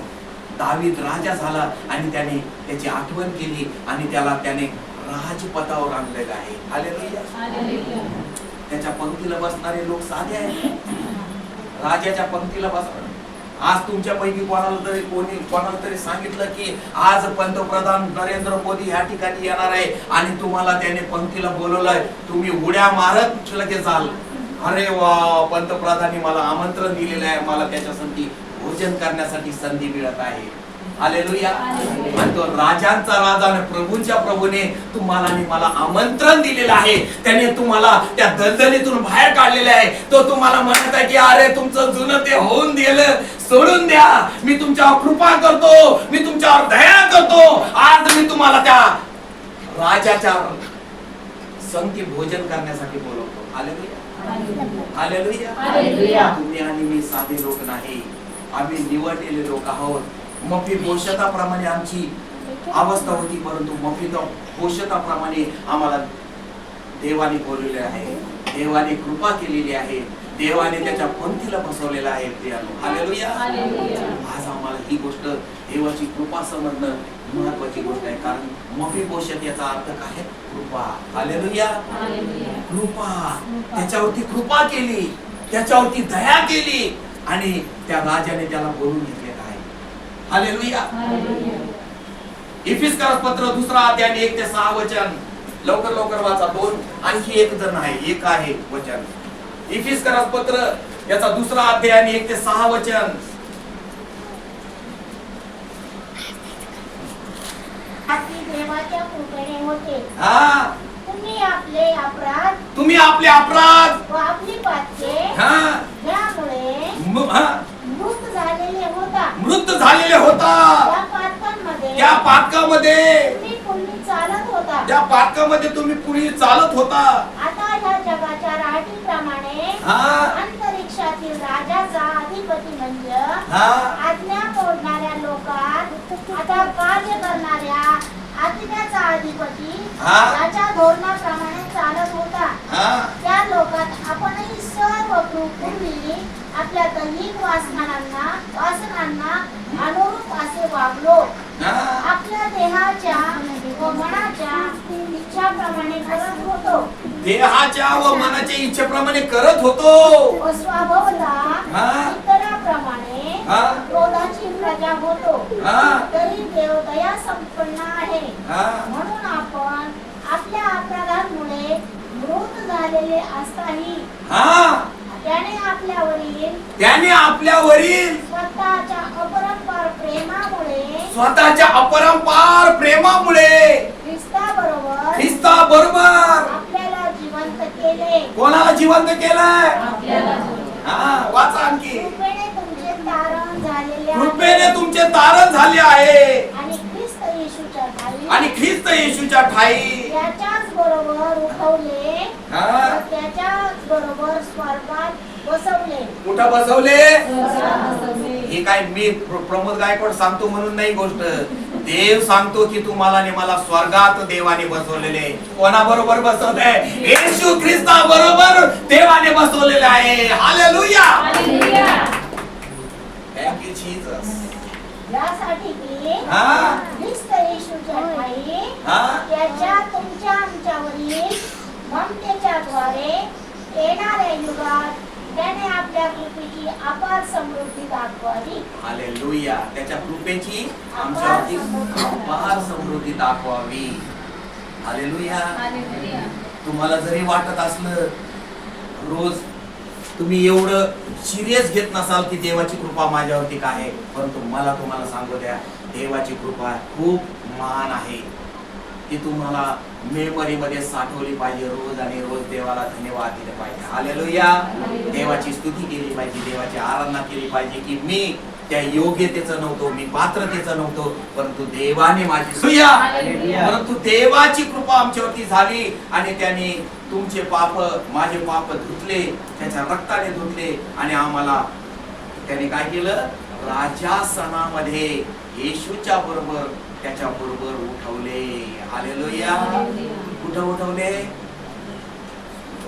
दावीद राजा झाला आणि त्याने त्याची आठवण केली आणि त्याने राजपथावर आणलेलं आहे. हालेलुया. हालेलुया. त्याच्या पंक्तीला बसणारे लोक साधे आहेत. राजाच्या पंक्तीला बसणार. आज तुमच्यापैकी कोणाला तरी सांगितलं की आज पंतप्रधान नरेंद्र मोदी ह्या ठिकाणी येणार आहे आणि तुम्हाला त्याने पंक्तीला बोलवलंय, तुम्ही उड्या मारत लगेच जाल. अरे वा, पंतप्रधानांनी मला आमंत्रण दिलेलं आहे, मला त्याच्यासाठी भोजन करण्यासाठी संधी मिळत आहे. हालेलुया. आणि तो राजांचा राजा आणि प्रभूंच्या प्रभूने तुम्हाला आणि मला आमंत्रण दिलेलं आहे. त्याने तुम्हाला त्या दलदलीतून बाहेर काढलेले आहे. तो तुम्हाला म्हणत आहे की अरे तुमचं जुनं ते होऊन गेलं, सोडून द्या, मी तुमच्यावर कृपा करतो, मी तुमच्यावर दया करतो. आज मी तुम्हाला त्या राजाच्या संगती भोजन करण्यासाठी बोलवतो. हालेलुया. हालेलुया. हालेलुया. तुम्ही आणि मी साधे लोक नाही, आम्ही निवडलेले लोक आहोत. मफीबोशेताप्रमाणे आमची अवस्था होती, परंतु मफीबोशेताप्रमाणे आम्हाला देवाने बोलवले आहे, देवाने कृपा केलेली आहे, देवाने त्याच्या पंक्तीला बसवलेलं आहे. हालेलुया. आज आम्हाला ही गोष्ट देवाची कृपा समजणं महत्वाची गोष्ट आहे, कारण मफीबोशेत याचा अर्थ काय? कृपा. हालेलुया. कृपा. त्याच्यावरती कृपा केली, त्याच्यावरती दया केली आणि त्या राजाने त्याला बोलून घेतलेलं आहे. हालेलुया. इफिसकर पत्र 2 अध्याय 1 ते 6 वचन लवकर वाचा. 2 आणखी एक जण आहे, एक आहे वचन. इफिसकर पत्र याचा 2 अध्याय 1 ते 6 वचन. देवाच्या कृपेने होते. हा, तुम्ही आपले अपराध व आपली पातके यामुळे मृत झालेले होता. त्या पातकामध्ये तुम्ही पुढे चालत होता. आता ह्या जगाच्या राहटीप्रमाणे अंतरिक्षातील राजाचा अधिपती म्हणजे आज्ञा तोडणाऱ्या लोकात आता कार्य करणाऱ्या आज्ञाचा अधिपती त्याच्या धोरणाप्रमाणे चालत होता. त्या लोकात आपणही सर्व पूर्वी आपल्या दैहिक वासनांना अनुरूप असे वागलो. आपल्या देहाच्या व मनाच्या इच्छाप्रमाणे करत होतो. देहाच्या व मनाच्या इच्छेप्रमाणे करत होतो. व स्वभावता इतरांप्रमाणे क्रोधाची प्रजा होतो. तरी देव दया संपन्न आहे. म्हणून आपण आपल्या अपराधांमुळे मृत झालेले असताही त्याने आपल्यावरील स्वतःच्या अपरंपार प्रेमामुळे ख्रिस्ताबरोबर आपल्याला जिवंत केले. कोणाला जिवंत केलंय? वाचा आणखी. कृपेने तुमचे तारण झाले आहे आणि ख्रिस्त येशूच्या ठाई त्याच्याच बरोबर उठवले, त्याच्याच बरोबर स्वर्गात बसवले. कुठं बसवले? हे काय मी प्रमोद गायकवाड सांगतो म्हणून नाही गोष्ट, देव सांगतो की तुम्हाला आणि मला स्वर्गात देवाने बसवलेले. कोणाबरोबर बसवलंय? येशू ख्रिस्ता बरोबर देवाने बसवलेले आहे. हालेलुया. Thank you Jesus. यासाठी की ख्रिस्त येशूच्या ठाई त्याच्या तुमच्या आमच्यावरील ममतेच्या द्वारे येणाऱ्या युगात त्याने आपल्या कृपेची अपार समृद्धी दाखवावी. हालेलुया. त्याच्या कृपेची आमच्यावरती अपार समृद्धी दाखवावी. हालेलुया. तुम्हाला जरी वाटत असलं रोज तुम्ही एवढं सिरियस घेत नसाल की देवाची कृपा माझ्यावरती काय आहे, परंतु मला तुम्हाला सांगू द्या, देवाची कृपा खूप महान आहे. ती तुम्हाला मेमरी मध्ये साठवली पाहिजे रोज आणि रोज देवाला धन्यवाद दिले पाहिजे. हालेलुया. देवाची स्तुती केली पाहिजे, देवाची आराधना केली पाहिजे की मी त्या योग्यतेचं नव्हतो, मी पात्रतेचं नव्हतो, परंतु देवाने माझी परंतु देवाची कृपा आमच्यावरती झाली आणि त्याने तुमचे पाप माझे पाप धुतले, त्याच्या रक्ताने धुतले आणि आम्हाला त्याने काय केलं, राजासनामध्ये येशूच्या बरोबर त्याच्या बरोबर उठवले. हालेलुया. कुठं उठवले?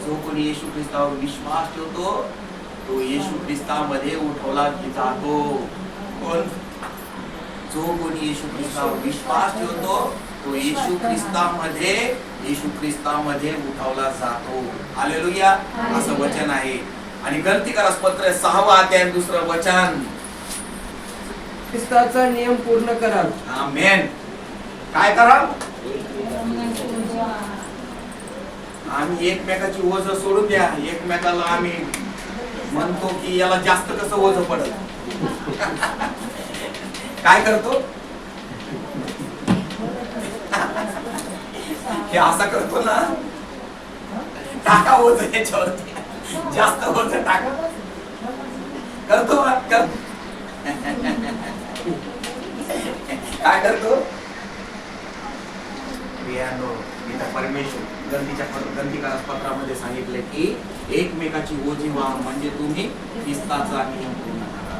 जो कोणी येशू ख्रिस्तावर विश्वास ठेवतो तो येशू ख्रिस्तामध्ये उठवला जातो. कोण? जो कोणी येशू ख्रिस्तावर विश्वास ठेवतो तो येशू ख्रिस्तामध्ये उठवला जातो. हालेलुया. असं वचन आहे. आणि गलतीकारास पत्र 6वा अध्याय 2रं वचन, ख्रिस्ताचा नियम पूर्ण कराल. आमेन. काय कराल? आम्ही एकमेकाची ओझ सोडून द्या. एकमेकाला आम्ही म्हणतो की याला जास्त कसं ओझ पडल. काय करतो? हे असा करतो ना, टाका ओझ याच्यावरती, जास्त ओझ टाका. करतो काय करतो? परमेश्वर गंतिकारास पत्रामध्ये सांगितले की एकमेकाची ओझी व्हा, म्हणजे तुम्ही ख्रिस्ताचा नियम पूर्ण करा.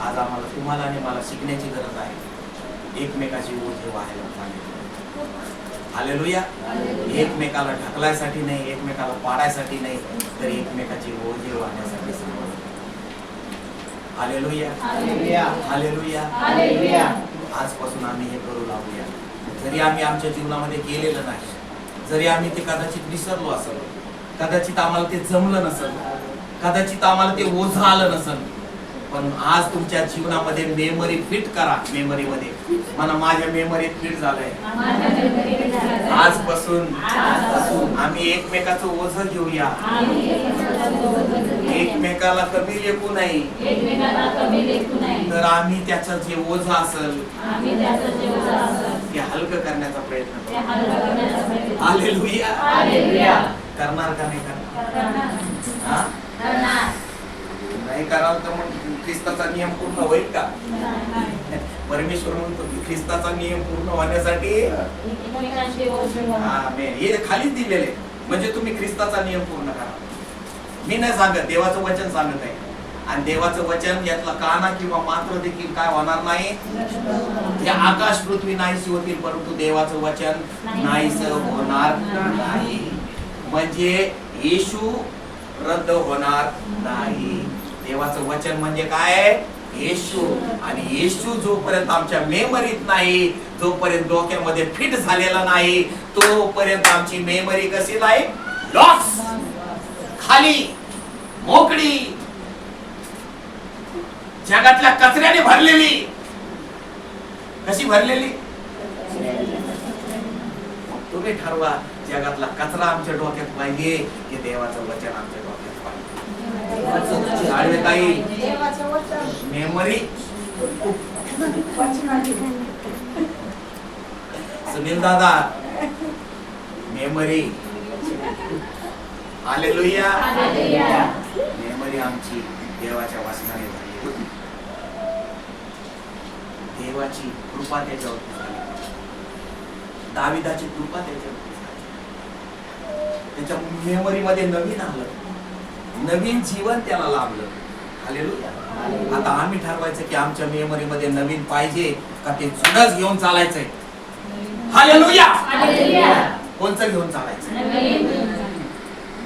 आज आम्हाला तुम्हाला आणि मला शिकण्याची गरज आहे. एकमेकाची ओझी व्हायला सांगितलं. हालेलुया. एकमेकाला ढकलायसाठी नाही, एकमेकाला पाडायसाठी नाही, तर एकमेकाची ओझी वाहण्यासाठी सांगितलं. हालेलुया. हालेलुया. हालेलुया. आजपासून आम्ही हे करू लागूया. जरी आम्ही आमच्या जीवनामध्ये केलेलं नाही, जरी आम्ही ते कदाचित विसरलो असेल, कदाचित आम्हाला ते जमलं नसेल, कदाचित आम्हाला ते ओझं आलं नसेल, पण आज तुमच्या जीवनामध्ये मेमरी फिट करा. मेमरीमध्ये मला माझ्या मेमरीत फिट झालंय. आजपासून आम्ही एकमेकाचं ओझं घेऊया, एकमेकाला कमी लेखू नाही, तर आम्ही त्याचं जे ओझं असेल ते हलकं करण्याचा प्रयत्न करू. हालेलुया. करणार का नाही करणार? नाही कराल तर मग ख्रिस्ताचा नियम पूर्ण होईल का? परमेश्वर म्हणतो की ख्रिस्ताचा नियम पूर्ण होण्यासाठी हे खालीच दिलेले, म्हणजे तुम्ही ख्रिस्ताचा नियम पूर्ण करा. मी नाही सांगत, देवाचं वचन सांगत आहे. आणि देवाचं वचन यातला काना किंवा मात्र देखील काय होणार नाही. हे आकाश पृथ्वी नाहीशी होतील, परंतु देवाचं वचन नाहीस होणार नाही. म्हणजे येशू रद्द होणार नाही. देवाचं वचन म्हणजे काय? येशू. आणि येशू जोपर्यंत आमच्या मेमरीत नाही, जोपर्यंत डोक्यामध्ये फिट झालेला नाही, तोपर्यंत आमची मेमरी कशी नाही, लॉस, खाली, मोकळी, जगातल्या कचऱ्याने भरलेली. कशी भरलेली? तुम्ही ठरवा. जगातला कचरा आमच्या डोक्यात पाहिजे की देवाचं वचन आमच्या डोक्यात पाहिजे? ताई, मेमरी. सुनील दादा, मेमरी. हालेलुया. मेमरी आमची देवाच्या वासनाने झाली. देवाची कृपा त्याच्यावरती झाली. दाविदाची कृपा त्याच्यावरती झाली. त्याच्या मेमरीमध्ये नवीन आलं, नवीन जीवन त्याला लाभलं. हालेलुया. आता आम्ही ठरवायचं की आमच्या मेमरीमध्ये नवीन पाहिजे का ते जुनच घेऊन चालायचंय. हालेलुया. कोणचं घेऊन चालायचं?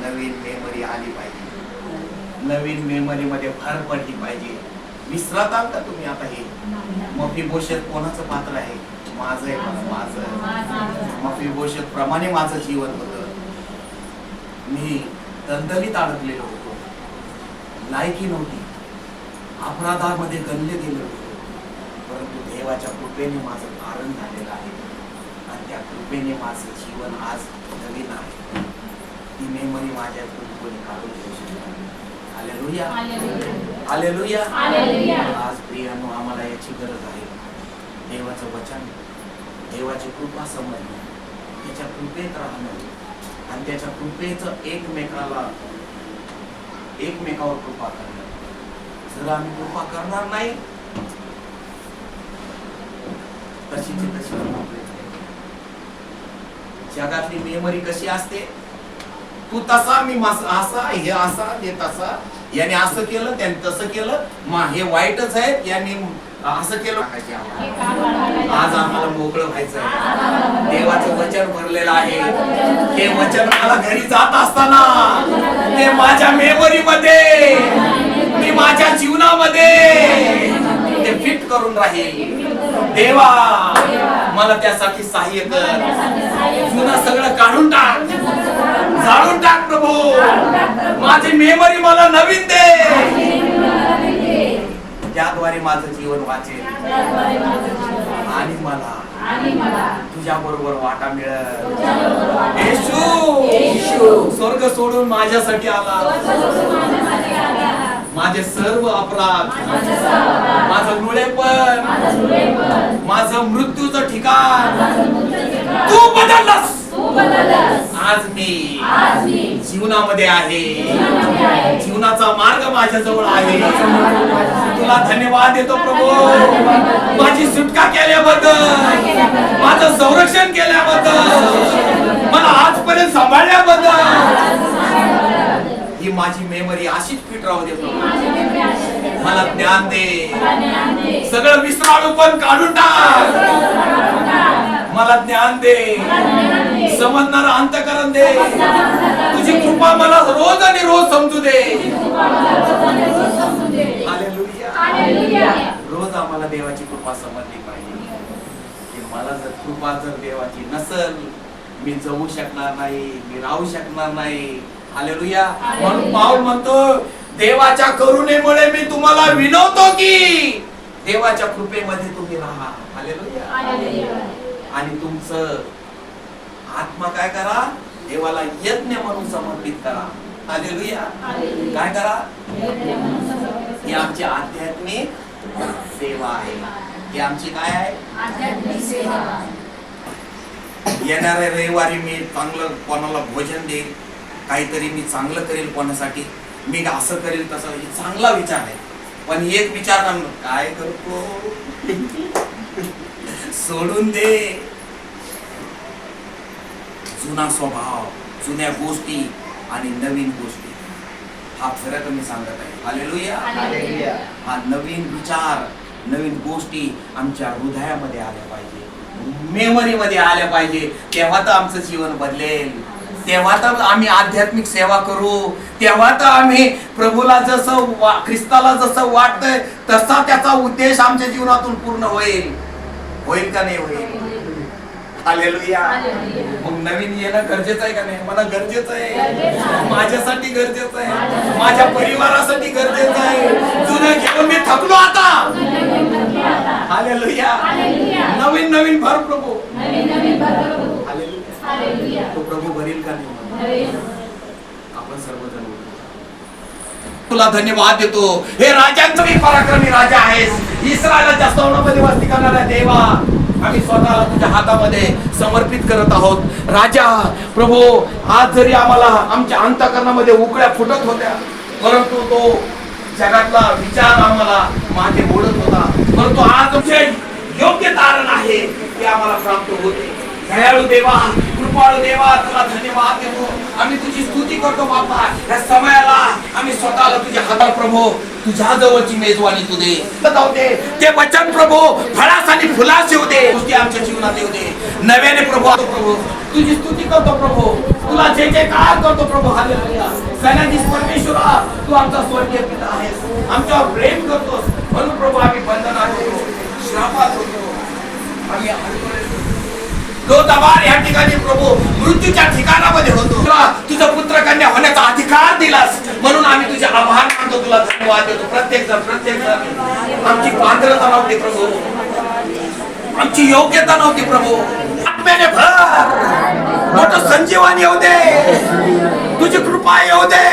नवीन मेमरी आली पाहिजे, नवीन मेमरी मध्ये भर पडली पाहिजे. विसरता का तुम्ही आता? हे मोफीबोशेत कोणाचं पात्र आहे? माझं आहे मला, माझं. मफीबोशेत प्रमाणे माझं जीवन होतं. मी दलदलीत अडकलेलो होतो, लायकी नव्हती, अपराधामध्ये गणले गेलो होतो. परंतु देवाच्या कृपेने माझं तारण झालेलं आहे आणि त्या कृपेने माझं जीवन आज नवीन आहे. ती मेमरी माझ्या कृपेने काढून घेऊ शकतो. हालेलुया, हालेलुया, हालेलुया. आज प्रियानो, आम्हाला याची गरज आहे. देवाचं वचन, देवाची कृपा समजणं, त्याच्या कृपेत राहणं आणि त्याच्या कृपेचं एकमेकावर कृपा करणं. जर आम्ही कृपा करणार नाही, तशीची तशी जगातली मेमरी कशी असते, तू तसा, मी असा, हे असा, हे तसा, याने असं केलं, त्याने तसं केलं, हे वाईटच आहे, याने असं केलं. आज आम्हाला मोकळं व्हायचं आहे. देवाचं वचन भरलेलं आहे. हे वचन मला घरी जात असताना ते माझ्या मेमरी मध्ये, मी माझ्या जीवनामध्ये ते फिट करून राहील. देवा, मला त्यासाठी सहाय्य कर. जुनं सगळं काढून टाक, जाळून टाक प्रभू. माझी मेमरी मला नवीन दे. त्याद्वारे माझं जीवन वाचेल आणि मला तुझ्या बरोबर वाटा मिळेल. येशू स्वर्ग सोडून माझ्यासाठी आला. माझे सर्व अपराध, माझं मुळेपण, माझं मृत्यूचं ठिकाण तू बदललास. आज मी जीवनामध्ये आहे. जीवनाचा मार्ग माझ्या जवळ आहे. तुला धन्यवाद देतो प्रभू, माझी सुटका केल्याबद्दल, माझं संरक्षण केल्याबद्दल, मला आजपर्यंत सांभाळल्याबद्दल. ही माझी मेमरी अशीच फिट राहू देतो. मला ज्ञान दे. सगळं विसराळू पण काढून टाक. मला ज्ञान दे. समजणारा अंतःकरण दे. तुझी कृपा मला रोज आणि रोज समजू दे. हालेलुया. रोज आम्हाला देवाची कृपा समजली पाहिजे. की मला जर कृपा जर देवाची नसल, मी जगू शकणार नाही, मी राहू शकणार नाही. हालेलुया. म्हणून पाऊल म्हणतो, देवाच्या करुणेमुळे मी तुम्हाला विनवतो की देवाच्या कृपेमध्ये तुम्ही राहा. हालेलुया. आणि तुमचं आत्मा काय करा, देवाला यज्ञ म्हणून समर्पित करा. हालेलुया. काय करा, ही आमची आध्यात्मिक सेवा आहे. ही आमची काय आहे, आध्यात्मिक सेवा. येणाऱ्या रविवारी मी चांगलं कोणाला भोजन देईल, काहीतरी मी चांगलं करेल कोणासाठी, मी असं करेल तसं. हे चांगला विचार आहे. पण एक विचार काय करतो, सोडून दे. जुना स्वभाव, जुन्या गोष्टी आणि नवीन गोष्टी, हा फरक मी सांगत आहे. हालेलुया. हा नवीन विचार, नवीन गोष्टी आमच्या हृदयामध्ये आल्या पाहिजे, मेमरीमध्ये आल्या पाहिजे. तेव्हा तर आमचं जीवन बदलेल. तेव्हा तर आम्ही आध्यात्मिक सेवा करू. तेव्हा तर आम्ही प्रभूला जसं, ख्रिस्ताला जसं वाटतंय तसा त्याचा उद्देश आमच्या जीवनातून पूर्ण होईल. होईल का नाही होईल? हालेलुया. मग नवीन येणं गरजेचं आहे का नाही? मला गरजेचं आहे. माझ्यासाठी गरजेचं आहे. माझ्या परिवारासाठी गरजेचं आहे. जुनं घेऊन मी थकलो आता. हालेलुया. नवीन नवीन भर प्रभू. हालेलुया. तो प्रभू भरील का नाही? आपण सर्वजण तुला धन्यवाद देतो. हे राजांचा मी पराक्रमी राजा आहेस. इस्रायलाच्या स्तवनामध्ये वस्ती करणारा देवा, आम्ही स्वतःला तुझ्या हातामध्ये समर्पित करत आहोत. राजा प्रभू, आज जरी आम्हाला आमच्या अंतःकरणामध्ये उकळ्या फुटत होत्या, परंतु तो जगातला विचार आम्हाला मागे ओढत होता, परंतु आज तुमचे योग्य तारण आहे ते आम्हाला प्राप्त होते. दयाळू देवा, कृपाळू देवा, तुला धन्यवाद देतो. आम्ही तुझी स्तुती करतो बापा. या समयाला आम्ही स्वतःला तुझ्या हातात प्रभू, तुझ्या जवळची मेजवानी तू दे. ते वचन प्रभू फळास आणि फुलास येऊ दे. गोष्टी आमच्या जीवनात येऊ दे नव्याने प्रभू. प्रभू तुझी स्तुती करतो प्रभू. तुला जे जे काय करतो प्रभू. हालेलुया. सैन्याधीश परमेश्वरा, तू आमचा स्वर्गीय पिता आहेस. आमच्यावर प्रेम करतोस. म्हणून प्रभू आम्ही बंधनात होतो, श्रापात होतो, आम्ही लोदाबार या ठिकाणी प्रभू मृत्यूच्या ठिकाणामध्ये होतो. तुझा पुत्र कन्या होण्याचा अधिकार दिलास म्हणून आम्ही तुझे आभार मानतो, तुला धन्यवाद देतो. प्रत्येक जण आमची पात्रता नव्हती प्रभू, आमची योग्यता नव्हती प्रभू. आत्म्याने भर, मोठं संजीवन येऊ दे, तुझी कृपा येऊ दे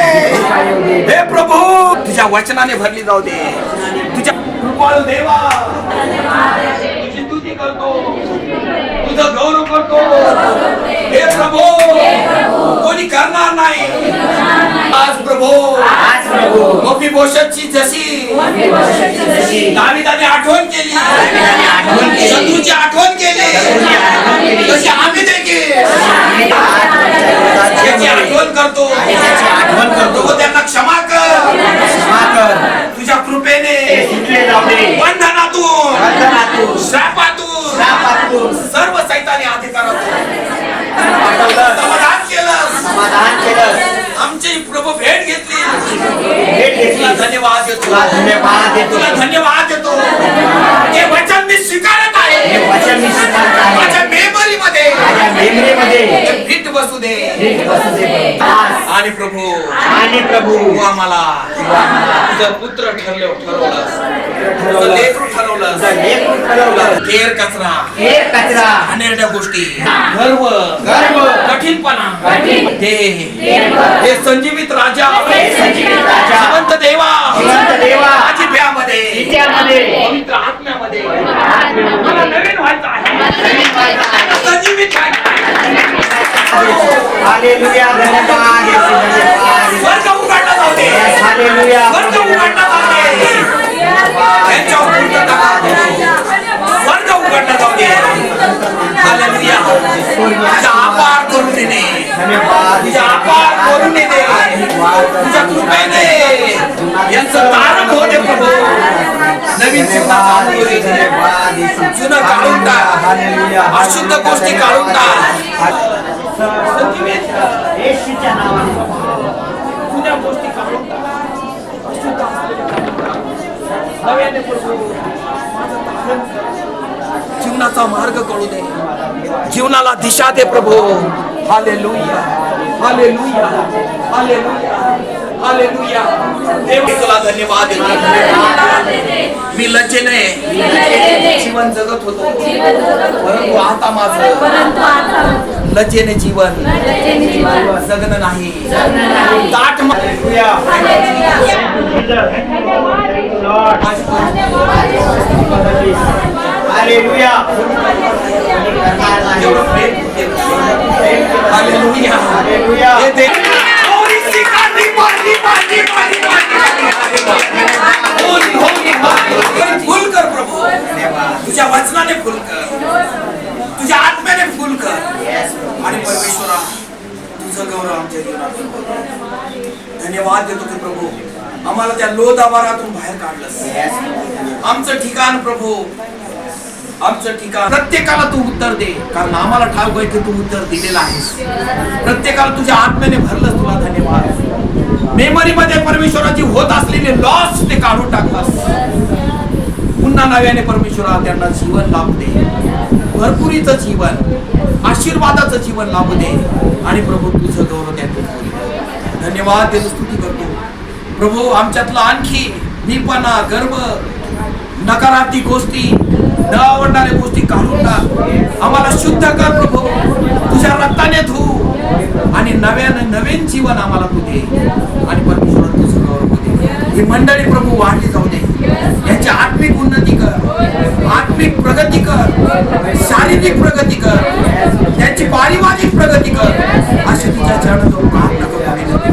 हे प्रभू. तुझ्या वचनाने भरली जाऊ दे. तुझ्या कृपाळू देवा तुझी स्तुती करतो, तुझं गौरव करतो हे प्रभू. कोणी करणार नाही. आज प्रभू मफीबोशतची जशी दाविदाने आठवण केली, शत्रूची आठवण केली, तशी आम्ही देखील याची आठवण करतो. प्रभू त्यांना क्षमा कर. तुझ्या कृपेने बंधनातून श्रापातून सर्व सैतानी अधिकारातून समाधान केलं. आमची प्रभू भेट घेतली. तुला धन्यवाद देतो, तुला धन्यवाद देतो. हे वचन मी स्वीकारत आहे. माझ्या मेमरीमध्ये फिट बसू दे. आणि प्रभू तू आम्हाला तुझा पुत्र ठरवलंस, तुझं लेकरू ठरवलंस. केर कचरा, अनेरड्या गोष्टी, गर्व, कठीणपणा, हे संजीवित राजा, जिवंत देवा, माझी भ्यामध्ये, पवित्र आत्म्यामध्ये मला नवीन व्हायचं आहे, संजीवित व्हायचं आहे. स्वर्ग उघडला जाऊ दे, स्वर्ग उघडला जाऊ दे. त्यांच्यावर पूर्णता स्वर्ग उघडला जाऊ दे. हालेलुया. तुझा आभार करून देणे, तुझा आभार करून देणे. तुझ्या कृपेने यांचं तारण होते प्रभू. नवीन जुनं काढून टाक, अशुद्ध गोष्टी काढून टाक. जुन्या गोष्टी काढून टाक. नव्याने जीवनाचा मार्ग कळू दे, जीवनाला दिशा दे प्रभू. हालेलुया, हालेलुया, हालेलुया, हालेलुया. देव तुला धन्यवाद देतो. मी लज्जेने जीवन जगत होतो, परंतु आता माझं लज्जेने जीवन जगणं नाही. ताट फुल कर प्रभू. तुझ्या वचनाने फुल कर, तुझ्या आत्म्याने फुल कर. आणि परमेश्वरा तुझं गौरव आमच्या जीवनात. धन्यवाद देतो की प्रभू आम्हाला त्या लोदाबारातून बाहेर काढलंस. आमचं ठिकाण प्रभू, आमचं ठिकाण प्रत्येकाला तू उत्तर दे, कारण आम्हाला ठाऊक आहे की तू उत्तर दिलेलं आहेस. प्रत्येकाला तुझ्या आत्म्याने भरलंस. तुला धन्यवाद. मेमरीमध्ये परमेश्वराची होत असलेली लॉस ते काढून टाकलास. पुन्हा नव्याने परमेश्वरा त्यांना जीवन लाभू दे, भरपुरीचं जीवन, आशीर्वादाचं जीवन लाभू दे. आणि प्रभू तुझं गौरव त्यातून. धन्यवाद देतो, स्तुती करतो प्रभू. आमच्यातला आणखी मीपणा, गर्व, नकारात्मक गोष्टी, न आवडणाऱ्या गोष्टी काढून टाक. आम्हाला शुद्ध कर प्रभू. तुझ्या रक्ताने धू आणि नव्याने नवीन जीवन आम्हाला तू दे. आणि परमेश्वर तुझं गौरव दे. ही मंडळी प्रभू वाढली जाऊ दे. यांची आत्मिक उन्नती कर, आत्मिक प्रगती कर, शारीरिक प्रगती कर, त्यांची पारिवारिक प्रगती कर. अशी तुझ्या चरणाजवळ प्रार्थना करतो.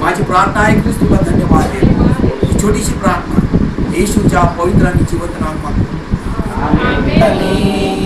माझी प्रार्थना आहे ख्रिस्त, तुला धन्यवाद दे. ही छोटीशी प्रार्थना येशूच्या पवित्र आणि जिवंत नामात. आमेन.